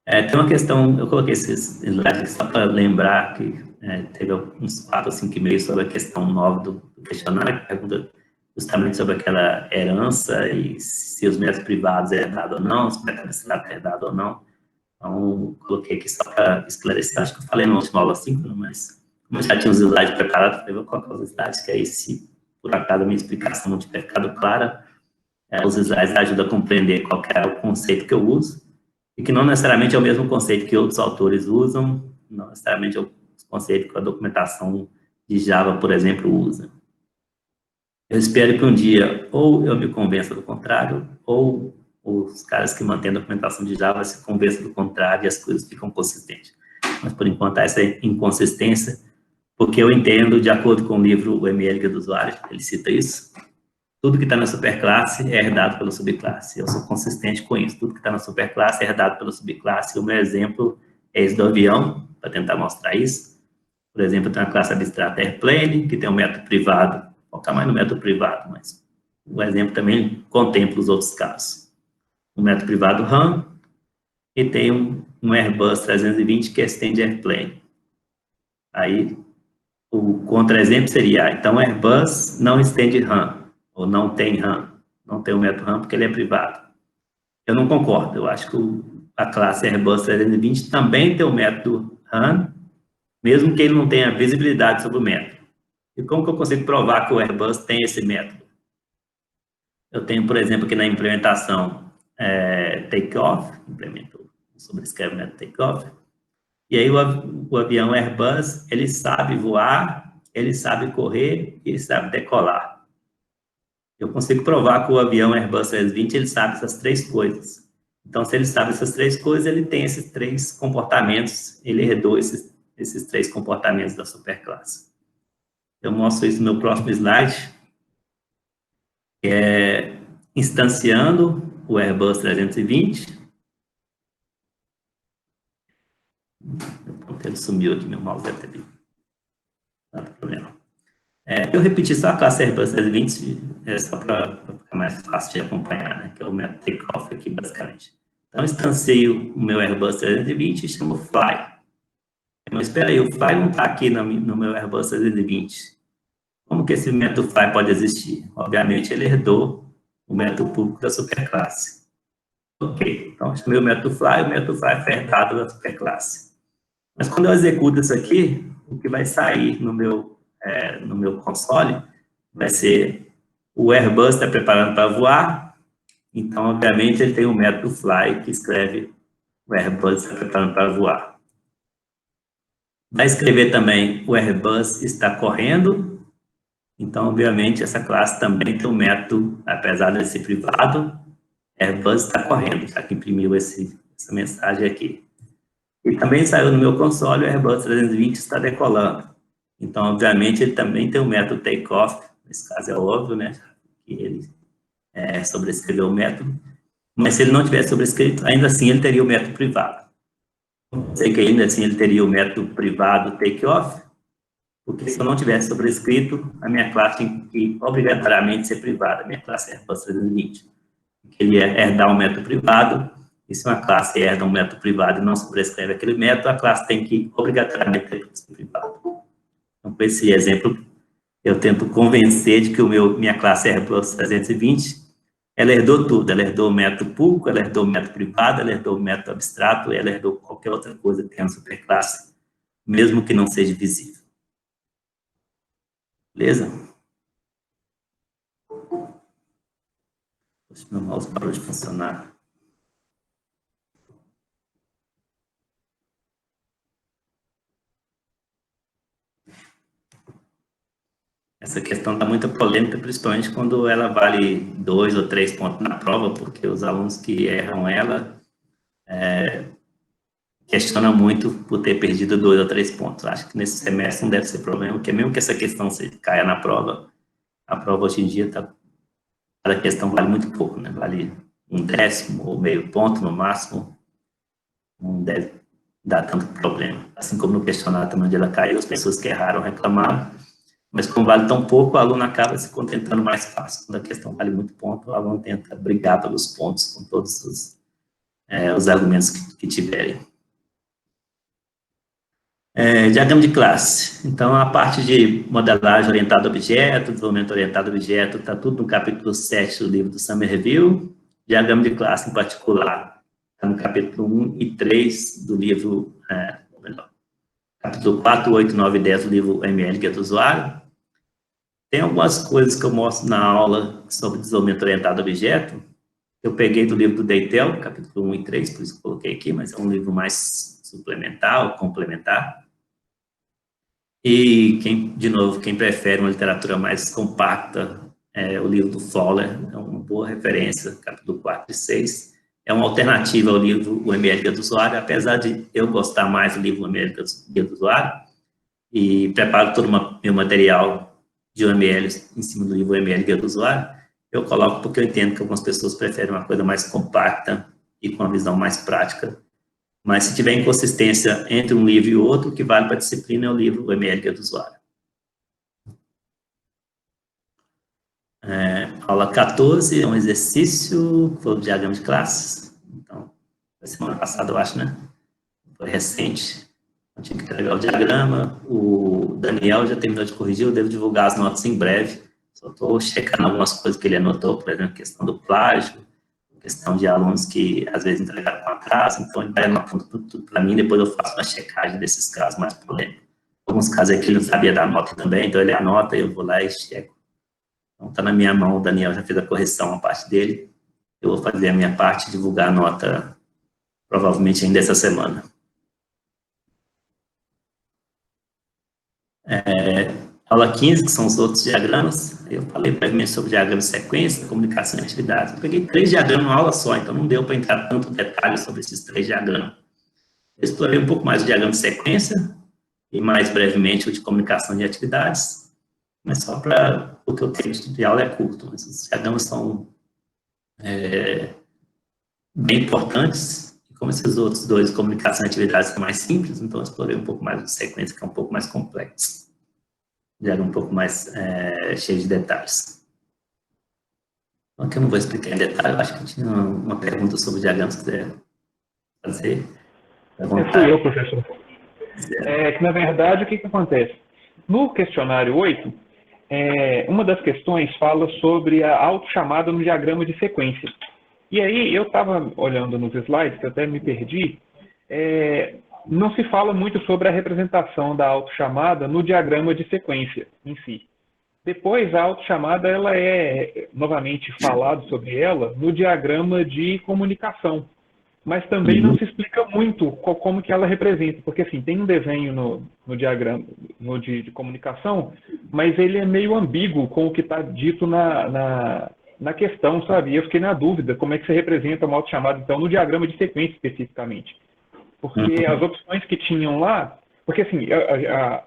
Tem uma questão, eu coloquei esses slides só para lembrar que teve uns 4 ou 5 e-mails sobre a questão nova do questionário, que pergunta justamente sobre aquela herança e se os métodos privados é herdado ou não, se o método assinado é herdado ou não. Então, coloquei aqui só para esclarecer, acho que eu falei na última aula 5, mas como eu já tinha os slides preparados, eu falei, vou colocar os slides, que aí, se por acaso a minha explicação não tiver ficado clara, os slides ajudam a compreender qual é o conceito que eu uso, e que não necessariamente é o mesmo conceito que outros autores usam, não necessariamente é o conceito que a documentação de Java, por exemplo, usa. Eu espero que um dia ou eu me convença do contrário, ou os caras que mantêm a documentação de Java se convençam do contrário e as coisas ficam consistentes. Mas, por enquanto, essa inconsistência, porque eu entendo, de acordo com o livro O ML Guia do Usuário, ele cita isso, tudo que está na superclasse é herdado pela subclasse. Eu sou consistente com isso. Tudo que está na superclasse é herdado pela subclasse. O meu exemplo é esse do avião, para tentar mostrar isso. Por exemplo, tem uma classe abstrata Airplane, que tem um método privado, vou focar mais no método privado, mas o exemplo também contempla os outros casos. O método privado RAM, e tem um Airbus 320 que estende Airplane. Aí, o contra-exemplo seria, então, Airbus não estende RAM, ou não tem RAM, não tem o método RAM porque ele é privado. Eu não concordo, eu acho que a classe Airbus 320 também tem o método RAM, mesmo que ele não tenha visibilidade sobre o método. E como que eu consigo provar que o Airbus tem esse método? Eu tenho, por exemplo, aqui na implementação takeoff, implemento, sobrescreve o método takeoff, e aí o avião Airbus, ele sabe voar, ele sabe correr e ele sabe decolar. Eu consigo provar que o avião Airbus 320, ele sabe essas três coisas. Então, se ele sabe essas três coisas, ele tem esses três comportamentos, ele herdou esses três comportamentos da superclasse. Eu mostro isso no meu próximo slide, que é instanciando o Airbus 320. Ele sumiu aqui, meu mouse deve ter vindo. Não tem problema. Eu repeti só a classe Airbus 320, só para ficar mais fácil de acompanhar, né? Que é o método takeoff aqui, basicamente. Então, instancio o meu Airbus 320 e chamo fly. Mas espera aí, o fly não está aqui no meu Airbus 320. Como que esse método fly pode existir? Obviamente, ele herdou o método público da superclasse. Ok, então chamei o método fly foi herdado da superclasse. Mas quando eu executo isso aqui, o que vai sair no meu console vai ser o Airbus está preparando para voar, então, obviamente, ele tem um método fly que escreve o Airbus está preparando para voar. Vai escrever também o Airbus está correndo, então, obviamente, essa classe também tem um método, apesar de ser privado, Airbus está correndo, já que imprimiu essa mensagem aqui. E também saiu no meu console, o Airbus 320 está decolando. Então, obviamente, ele também tem o método takeoff, nesse caso é óbvio, né, que ele sobrescreveu o método, mas se ele não tivesse sobrescrito, ainda assim ele teria o método privado. Sei que ainda assim ele teria o método privado takeoff, porque se eu não tivesse sobrescrito, a minha classe tem que obrigatoriamente ser privada, a minha classe é Airbus 320. Ele ia herdar um método privado, e se uma classe herda um método privado e não sobrescreve aquele método, a classe tem que obrigatoriamente ter método privado. Então, com esse exemplo, eu tento convencer de que minha classe Airbus 320, ela herdou tudo, ela herdou o método público, ela herdou o método privado, ela herdou o método abstrato, ela herdou qualquer outra coisa que tenha na superclasse, mesmo que não seja visível. Beleza? Meu mouse parou de funcionar. Essa questão está muito polêmica, principalmente quando ela vale 2 ou 3 pontos na prova, porque os alunos que erram ela questionam muito por ter perdido 2 ou 3 pontos. Acho que nesse semestre não deve ser problema, porque mesmo que essa questão caia na prova, a prova hoje em dia, cada questão vale muito pouco, né? Vale 1/10 ou meio ponto no máximo, não deve dar tanto problema. Assim como no questionário também, onde ela caiu, as pessoas que erraram reclamaram, mas como vale tão pouco, o aluno acaba se contentando mais fácil. Quando a questão vale muito ponto, o aluno tenta brigar pelos pontos com todos os argumentos que tiverem. Diagrama de classe. Então, a parte de modelagem orientada a objeto, desenvolvimento orientado a objeto, está tudo no capítulo 7 do livro do Summer Review. Diagrama de classe, em particular, está no capítulo 1 e 3 do livro, capítulo 4, 8, 9 e 10 do livro ML, Guia do Usuário. Tem algumas coisas que eu mostro na aula sobre desenvolvimento orientado a objeto. Eu peguei do livro do Deitel, capítulo 1 e 3, por isso que coloquei aqui, mas é um livro mais suplementar ou complementar. E, de novo, quem prefere uma literatura mais compacta, o livro do Fowler é uma boa referência, capítulo 4 e 6. É uma alternativa ao livro O ML Guia do Usuário, apesar de eu gostar mais do livro O ML Guia do Usuário, e preparo todo o meu material de UML em cima do livro UML Guia do Usuário, eu coloco porque eu entendo que algumas pessoas preferem uma coisa mais compacta e com uma visão mais prática Mas se tiver inconsistência entre um livro e outro, o que vale para a disciplina é o livro, o ML Guia do Usuário. Aula 14 é um exercício, foi o diagrama de classes. Então, semana passada, eu acho, né? Foi recente. Eu tinha que entregar o diagrama. O Daniel já terminou de corrigir, eu devo divulgar as notas em breve. Só estou checando algumas coisas que ele anotou, por exemplo, a questão do plágio, a questão de alunos que às vezes entregaram com atraso, então ele vai anotando tudo para mim, depois eu faço uma checagem desses casos mais polêmicos. Alguns casos aqui ele não sabia dar nota também, então ele anota, eu vou lá e checo. Então está na minha mão, o Daniel já fez a correção, a parte dele. Eu vou fazer a minha parte, divulgar a nota provavelmente ainda essa semana. Aula 15, que são os outros diagramas. Eu falei brevemente sobre diagrama de sequência, comunicação e atividades. Eu peguei 3 diagramas numa aula só, então não deu para entrar tanto detalhe sobre esses 3 diagramas. Eu explorei um pouco mais o diagrama de sequência e mais brevemente o de comunicação de atividades, mas só para porque o tempo de aula é curto. Mas os diagramas são bem importantes, e como esses outros 2, comunicação e atividades, são mais simples, então eu explorei um pouco mais de sequência, que é um pouco mais complexo. Diagrama um pouco mais cheio de detalhes. Aqui eu não vou explicar em detalhe, eu acho que tinha uma pergunta sobre diagramas, se quiser fazer. Fui eu, professor. Que, na verdade, o que acontece? No questionário 8, uma das questões fala sobre a autochamada no diagrama de sequência. E aí, eu estava olhando nos slides, que eu até me perdi, não se fala muito sobre a representação da autochamada no diagrama de sequência em si. Depois, a autochamada, ela é novamente falado sobre ela no diagrama de comunicação. Mas também não se explica muito como que ela representa, porque assim, tem um desenho no diagrama de comunicação, mas ele é meio ambíguo com o que está dito na questão, sabe? E eu fiquei na dúvida como é que se representa uma autochamada, então, no diagrama de sequência especificamente. Porque as opções que tinham lá, porque assim,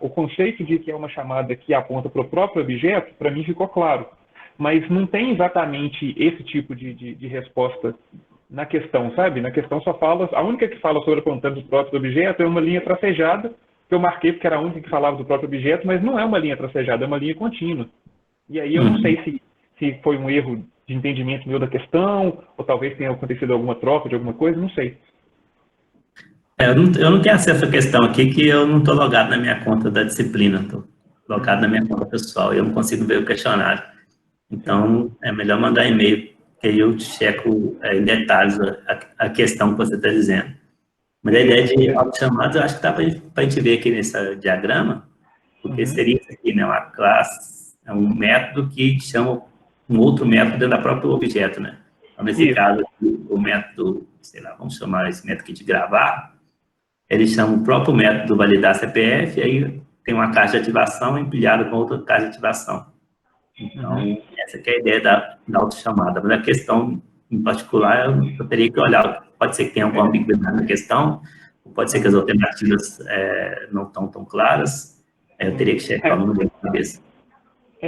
o conceito de que é uma chamada que aponta para o próprio objeto, para mim ficou claro, mas não tem exatamente esse tipo de resposta na questão, sabe? Na questão só fala, a única que fala sobre apontando o próprio objeto é uma linha tracejada, que eu marquei porque era a única que falava do próprio objeto, mas não é uma linha tracejada, é uma linha contínua. E aí eu não sei se foi um erro de entendimento meu da questão, ou talvez tenha acontecido alguma troca de alguma coisa, não sei. Eu não tenho acesso à questão aqui, que eu não estou logado na minha conta da disciplina, estou logado na minha conta pessoal, e eu não consigo ver o questionário. Então, é melhor mandar e-mail, que aí eu checo em detalhes a questão que você está dizendo. Mas a ideia de autochamadas, eu acho que dá para a gente ver aqui nesse diagrama, porque seria isso aqui, né? Uma classe, é um método que chama um outro método dentro da própria objeto, né? Então, nesse caso aqui, o método, sei lá, vamos chamar esse método aqui de gravar, ele chama o próprio método validar CPF, e aí tem uma caixa de ativação empilhada com outra caixa de ativação. Então, essa que é a ideia da autochamada. Mas a questão, em particular, eu teria que olhar. Pode ser que tenha alguma ambiguidade na questão, pode ser que as alternativas não estão tão claras. Eu teria que checar no meu cabeça.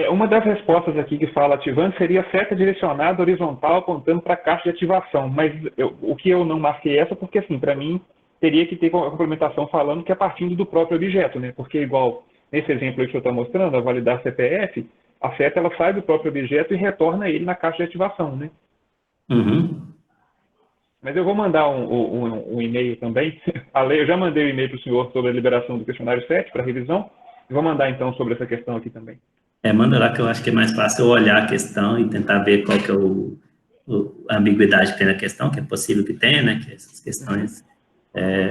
Uma das respostas aqui que fala ativante seria seta direcionada horizontal apontando para a caixa de ativação. Mas o que eu não marquei essa, porque assim, para mim, teria que ter a complementação falando que é partindo do próprio objeto, né? Porque igual nesse exemplo aí que eu estou mostrando, a validar CPF, a seta ela sai do próprio objeto e retorna ele na caixa de ativação, né? Mas eu vou mandar um e-mail também. Eu já mandei o e-mail para o senhor sobre a liberação do questionário 7 para revisão. E vou mandar então sobre essa questão aqui também. Manda lá, que eu acho que é mais fácil eu olhar a questão e tentar ver qual que é a ambiguidade que tem na questão, que é possível que tenha, né? Que essas questões...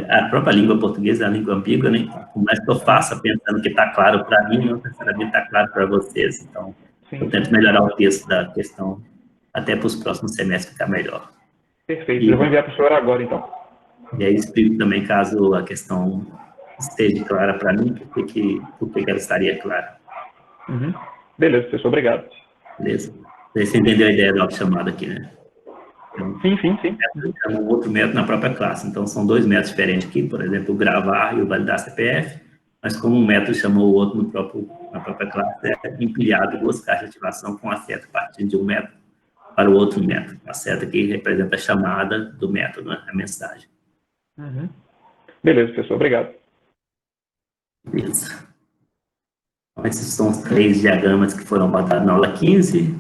a própria língua portuguesa é a língua ambígua, né? Por mais que eu faça pensando que está claro para mim, não necessariamente está claro para vocês. Então, eu tento melhorar o texto da questão até para os próximos semestres ficar melhor. Perfeito, eu vou enviar para o senhor agora, então. E aí explico também, caso a questão esteja clara para mim, por que ela estaria clara. Beleza, professor, obrigado. Beleza? Você entendeu a ideia da autochamada aqui, né? Então, sim. É um outro método na própria classe. Então, são 2 métodos diferentes aqui, por exemplo, o gravar e o validar CPF, mas como um método chamou o outro na própria classe, é empilhado 2 caixas de ativação com a seta partindo de um método para o outro método. A seta que representa a chamada do método, né? A mensagem. Beleza, professor. Obrigado. Beleza. Então, esses são os 3 diagramas que foram abordados na aula 15.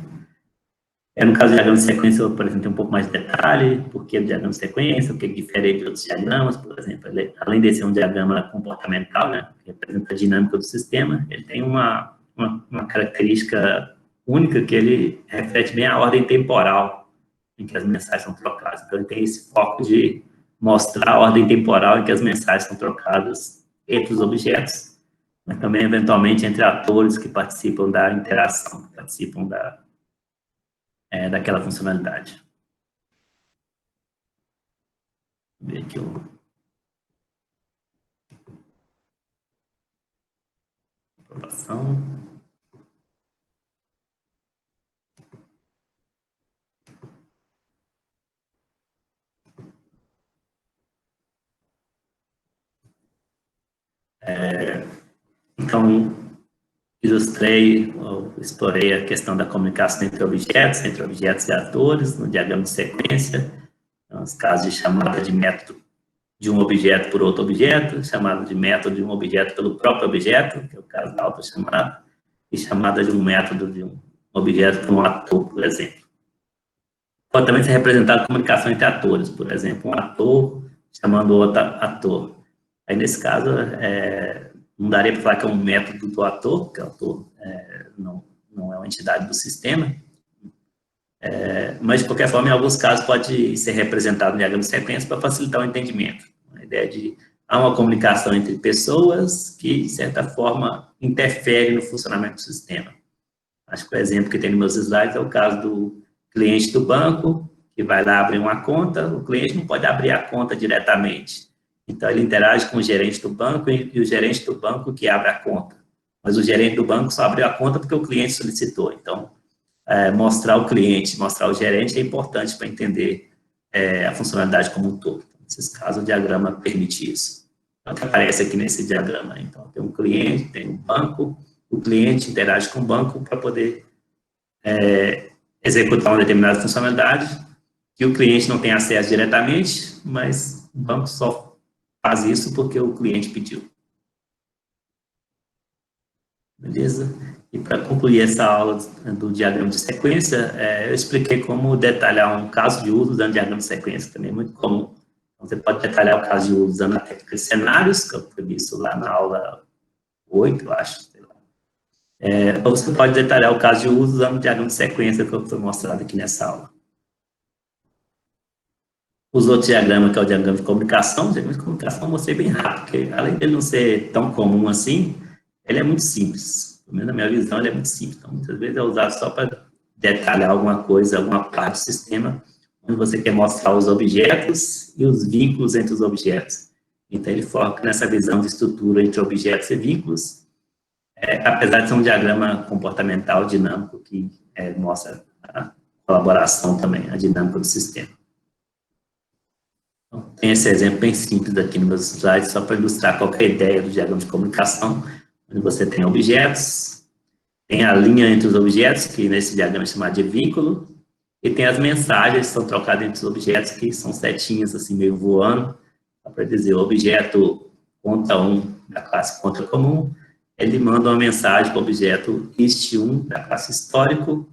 No caso do diagrama de sequência, eu apresentei um pouco mais de detalhe, por que o diagrama de sequência, o que é diferente de outros diagramas, por exemplo, além de ser um diagrama comportamental, né, que representa a dinâmica do sistema, ele tem uma característica única, que ele reflete bem a ordem temporal em que as mensagens são trocadas. Então, ele tem esse foco de mostrar a ordem temporal em que as mensagens são trocadas entre os objetos, mas também, eventualmente, entre atores que participam da interação, que participam daquela funcionalidade. Vou ver aqui aprovação. Então, explorei a questão da comunicação entre objetos e atores, no diagrama de sequência, então, os casos de chamada de método de um objeto por outro objeto, chamada de método de um objeto pelo próprio objeto, que é o caso da autochamada, e chamada de um método de um objeto por um ator, por exemplo. Pode também ser representada comunicação entre atores, por exemplo, um ator chamando outro ator. Aí, nesse caso, não daria para falar que é um método do ator, porque o ator não é uma entidade do sistema, mas, de qualquer forma, em alguns casos, pode ser representado no diagrama de sequência para facilitar o entendimento. A ideia de há uma comunicação entre pessoas que, de certa forma, interfere no funcionamento do sistema. Acho que o exemplo que tem nos meus slides é o caso do cliente do banco, que vai lá abrir uma conta, o cliente não pode abrir a conta diretamente. Então, ele interage com o gerente do banco e o gerente do banco que abre a conta. Mas o gerente do banco só abriu a conta porque o cliente solicitou. Então, mostrar o cliente, mostrar o gerente é importante para entender a funcionalidade como um todo. Nesses casos, o diagrama permite isso. Então, o que aparece aqui nesse diagrama? Então, tem um cliente, tem um banco, o cliente interage com o banco para poder executar uma determinada funcionalidade que o cliente não tem acesso diretamente, mas o banco só faz isso porque o cliente pediu. Beleza? E para concluir essa aula do diagrama de sequência, eu expliquei como detalhar um caso de uso usando diagrama de sequência, também é muito comum. Então, você pode detalhar o caso de uso usando a técnica de cenários, que eu vi isso lá na aula 8, eu acho, sei lá. Ou você pode detalhar o caso de uso usando o diagrama de sequência, que foi mostrado aqui nessa aula. Os outros diagramas, que é o diagrama de comunicação, o diagrama de comunicação eu mostrei bem rápido, porque além dele não ser tão comum assim, ele é muito simples. Pelo menos na minha visão, ele é muito simples. Então, muitas vezes é usado só para detalhar alguma coisa, alguma parte do sistema, onde você quer mostrar os objetos e os vínculos entre os objetos. Então, ele foca nessa visão de estrutura entre objetos e vínculos, apesar de ser um diagrama comportamental dinâmico que mostra a colaboração também, a dinâmica do sistema. Então, tem esse exemplo bem simples aqui nos meus slides, só para ilustrar qual é a ideia do diagrama de comunicação, onde você tem objetos, tem a linha entre os objetos, que nesse diagrama é chamado de vínculo, e tem as mensagens que são trocadas entre os objetos, que são setinhas, assim, meio voando, para dizer, o objeto conta 1 da classe conta comum, ele manda uma mensagem para o objeto ist1 da classe histórico,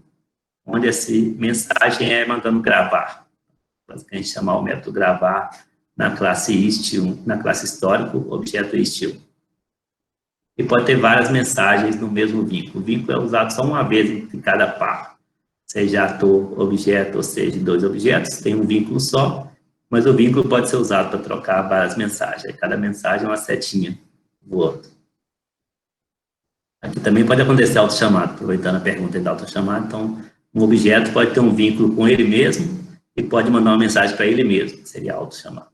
onde essa mensagem é mandando gravar. Basicamente, chamar o método gravar na classe ist1, na classe histórico, objeto ist1. E pode ter várias mensagens no mesmo vínculo. O vínculo é usado só uma vez em cada par. Seja ator, objeto, ou seja, 2 objetos, tem um vínculo só, mas o vínculo pode ser usado para trocar várias mensagens. Cada mensagem é uma setinha voando. Aqui também pode acontecer autochamado, aproveitando a pergunta da autochamada. Então, um objeto pode ter um vínculo com ele mesmo e pode mandar uma mensagem para ele mesmo, que seria autochamada.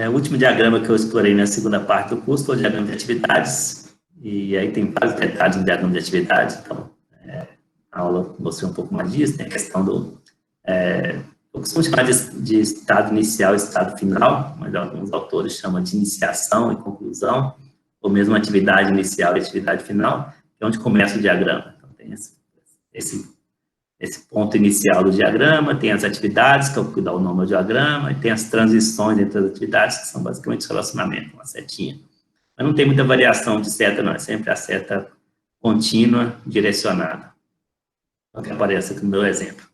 O último diagrama que eu explorei na segunda parte do curso foi o diagrama de atividades, e aí tem vários detalhes no diagrama de atividades, então a aula mostrou um pouco mais disso, tem a questão do... eu costumo chamar de estado inicial e estado final, mas alguns autores chamam de iniciação e conclusão, ou mesmo atividade inicial e atividade final, que é onde começa o diagrama. Então, tem esse esse ponto inicial do diagrama, tem as atividades, que é o que dá o nome ao diagrama, e tem as transições entre as atividades, que são basicamente relacionamento, uma setinha. Mas não tem muita variação de seta, não, é sempre a seta contínua, direcionada. O que aparece aqui no meu exemplo.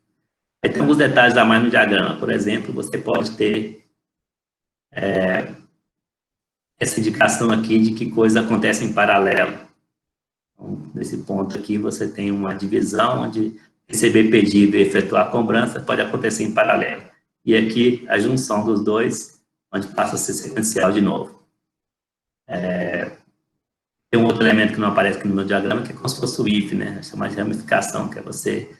Aí tem alguns detalhes a mais no diagrama. Por exemplo, você pode ter essa indicação aqui de que coisas acontecem em paralelo. Então, nesse ponto aqui, você tem uma divisão onde receber pedido e efetuar a cobrança pode acontecer em paralelo. E aqui, a junção dos dois, onde passa a ser sequencial de novo. Tem um outro elemento que não aparece aqui no meu diagrama, que é como se fosse o if, né? Chama de ramificação, que é você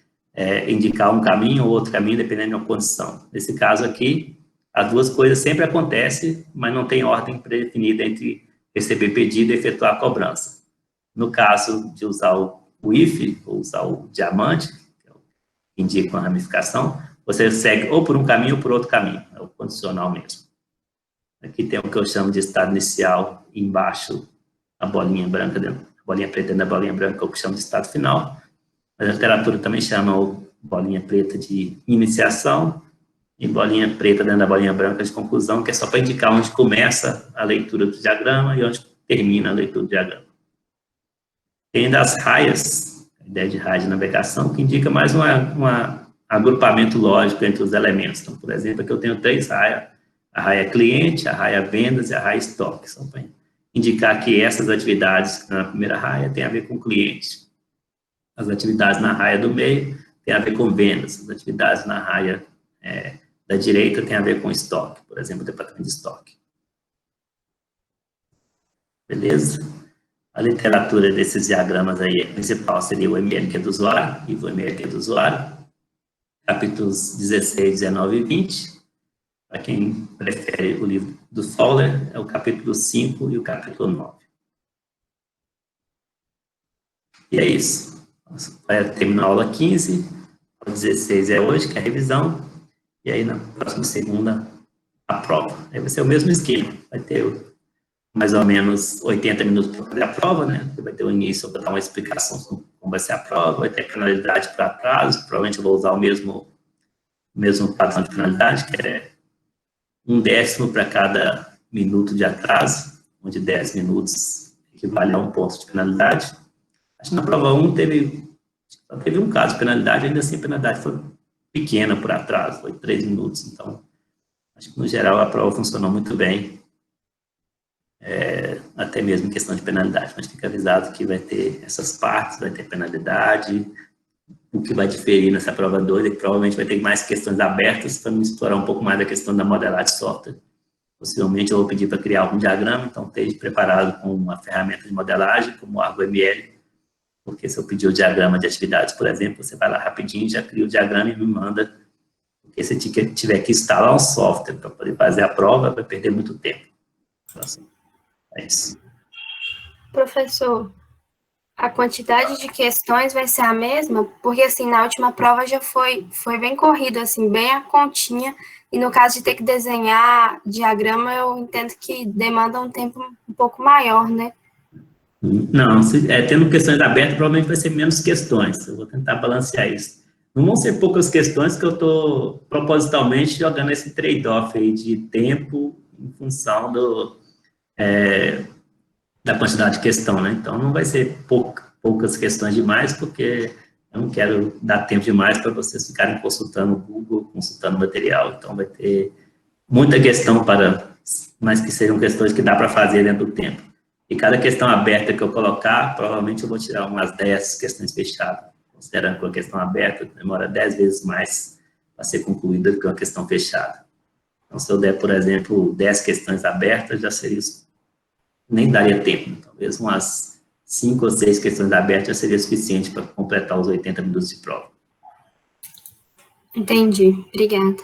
indicar um caminho ou outro caminho, dependendo da condição. Nesse caso aqui, as duas coisas sempre acontecem, mas não tem ordem predefinida entre receber pedido e efetuar a cobrança. No caso de usar o if, ou usar o diamante, que indica uma ramificação, você segue ou por um caminho ou por outro caminho, é o condicional mesmo. Aqui tem o que eu chamo de estado inicial, e embaixo a bolinha branca, a bolinha preta dentro da bolinha branca, é o que eu chamo de estado final. Mas a literatura também chama o bolinha preta de iniciação e bolinha preta dentro da bolinha branca de conclusão, que é só para indicar onde começa a leitura do diagrama e onde termina a leitura do diagrama. Tem ainda as raias, a ideia de raia de navegação, que indica mais um agrupamento lógico entre os elementos. Então, por exemplo, aqui eu tenho 3 raias, a raia cliente, a raia vendas e a raia estoque. Só para indicar que essas atividades na primeira raia têm a ver com o cliente. As atividades na raia do meio têm a ver com vendas. As atividades na raia da direita têm a ver com estoque, por exemplo, o departamento de estoque. Beleza? A literatura desses diagramas aí, a principal seria o ML, do usuário, e o ML, do usuário, capítulos 16, 19 e 20. Para quem prefere o livro do Fowler, é o capítulo 5 e o capítulo 9. E é isso. Vai terminar a aula 15, a 16 é hoje, que é a revisão, e aí na próxima segunda, a prova. Aí vai ser o mesmo esquema, vai ter mais ou menos 80 minutos para fazer a prova, né? Vai ter o início para dar uma explicação sobre como vai ser a prova, vai ter penalidade para atraso, provavelmente eu vou usar o mesmo padrão de penalidade, que é 1/10 para cada minuto de atraso, onde 10 minutos equivale a 1 ponto de penalidade. Acho que na prova 1 só teve um caso de penalidade, ainda assim a penalidade foi pequena por atraso, foi 3 minutos. Então, acho que no geral a prova funcionou muito bem, até mesmo em questão de penalidade. Mas fica avisado que vai ter essas partes, vai ter penalidade, o que vai diferir nessa prova 2 é que provavelmente vai ter mais questões abertas para me explorar um pouco mais da questão da modelagem de software. Possivelmente eu vou pedir para criar algum diagrama, então esteja preparado com uma ferramenta de modelagem, como o ArgoML, porque se eu pedir o diagrama de atividades, por exemplo, você vai lá rapidinho, já cria o diagrama e me manda, porque se tiver que instalar um software para poder fazer a prova, vai perder muito tempo. Então, assim, é isso. Professor, a quantidade de questões vai ser a mesma? Porque, assim, na última prova já foi bem corrido, assim, bem a continha, e no caso de ter que desenhar diagrama, eu entendo que demanda um tempo um pouco maior, né? Não, tendo questões abertas, provavelmente vai ser menos questões. Eu vou tentar balancear isso. Não vão ser poucas questões que eu estou propositalmente jogando esse trade-off aí de tempo em função da quantidade de questão, né? Então, não vai ser poucas questões demais, porque eu não quero dar tempo demais para vocês ficarem consultando o Google, consultando o material. Então, vai ter muita questão mas que sejam questões que dá para fazer dentro do tempo. E cada questão aberta que eu colocar, provavelmente eu vou tirar umas 10 questões fechadas, considerando que uma questão aberta demora 10 vezes mais para ser concluída do que uma questão fechada. Então, se eu der, por exemplo, 10 questões abertas, nem daria tempo. Talvez umas 5 ou 6 questões abertas já seria suficiente para completar os 80 minutos de prova. Entendi. Obrigada.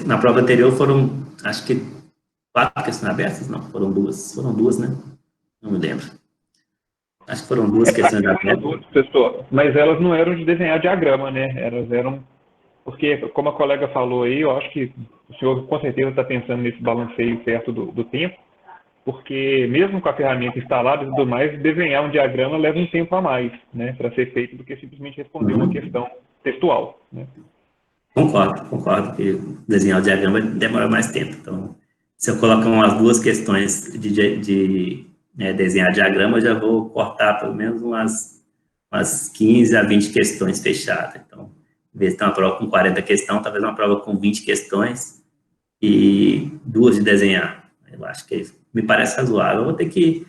Na prova anterior foram, acho que, 4 questões abertas? Não, foram 2. Foram 2, né? Não me lembro. Acho que foram 2 questões abertas. Professor, mas elas não eram de desenhar diagrama, né? Elas eram... Porque, como a colega falou aí, eu acho que o senhor com certeza está pensando nesse balanceio perto do tempo, porque mesmo com a ferramenta instalada e tudo mais, desenhar um diagrama leva um tempo a mais, né, para ser feito do que simplesmente responder uma questão textual, né? Concordo que desenhar o diagrama demora mais tempo. Então, se eu colocar umas 2 questões de desenhar diagrama, eu já vou cortar pelo menos umas 15 a 20 questões fechadas. Então, em vez de ter uma prova com 40 questões, talvez uma prova com 20 questões e 2 de desenhar. Eu acho que me parece razoável. Eu vou ter que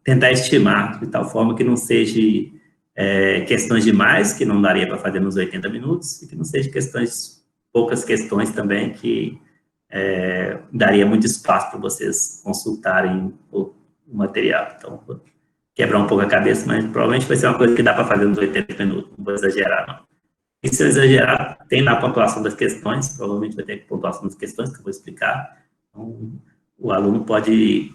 tentar estimar de tal forma que não seja questões demais, que não daria para fazer nos 80 minutos, e que não seja poucas questões também, que daria muito espaço para vocês consultarem o material. Então, vou quebrar um pouco a cabeça, mas provavelmente vai ser uma coisa que dá para fazer nos 80 minutos, não vou exagerar, não. E se eu exagerar, tem lá a pontuação das questões, provavelmente vai ter pontuação das questões, que eu vou explicar. Então, o aluno pode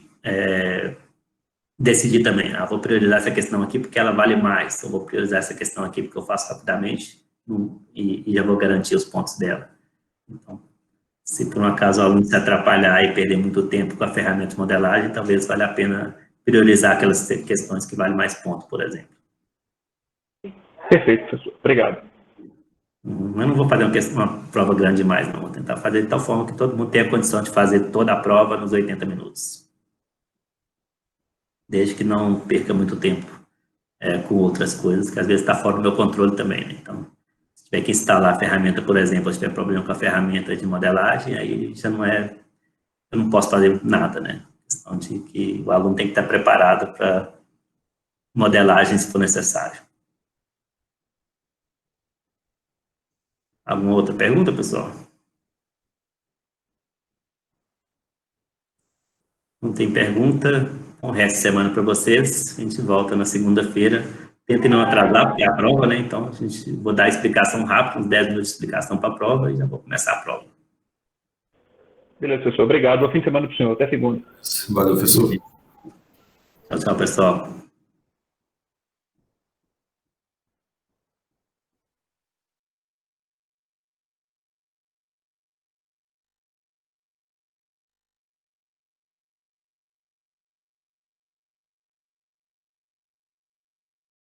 decidir também, vou priorizar essa questão aqui porque ela vale mais, eu vou priorizar essa questão aqui porque eu faço rapidamente e já vou garantir os pontos dela. Então, se por um acaso o aluno se atrapalhar e perder muito tempo com a ferramenta de modelagem, talvez valha a pena priorizar aquelas questões que valem mais pontos, por exemplo. Perfeito, professor. Obrigado. Eu não vou fazer uma prova grande demais, não. Vou tentar fazer de tal forma que todo mundo tenha condição de fazer toda a prova nos 80 minutos. Desde que não perca muito tempo com outras coisas, que às vezes está fora do meu controle também, né? Então, se tiver que instalar a ferramenta, por exemplo, se tiver problema com a ferramenta de modelagem, aí já não eu não posso fazer nada, né? A questão de que o aluno tem que estar preparado para modelagem, se for necessário. Alguma outra pergunta, pessoal? Não tem pergunta? Bom resto de semana para vocês. A gente volta na segunda-feira. Tentem não atrasar, porque é a prova, né? Então, vou dar a explicação rápida, uns 10 minutos de explicação para a prova e já vou começar a prova. Beleza, professor. Obrigado. Bom fim de semana para o senhor. Até segunda. Valeu, professor. Tchau, pessoal.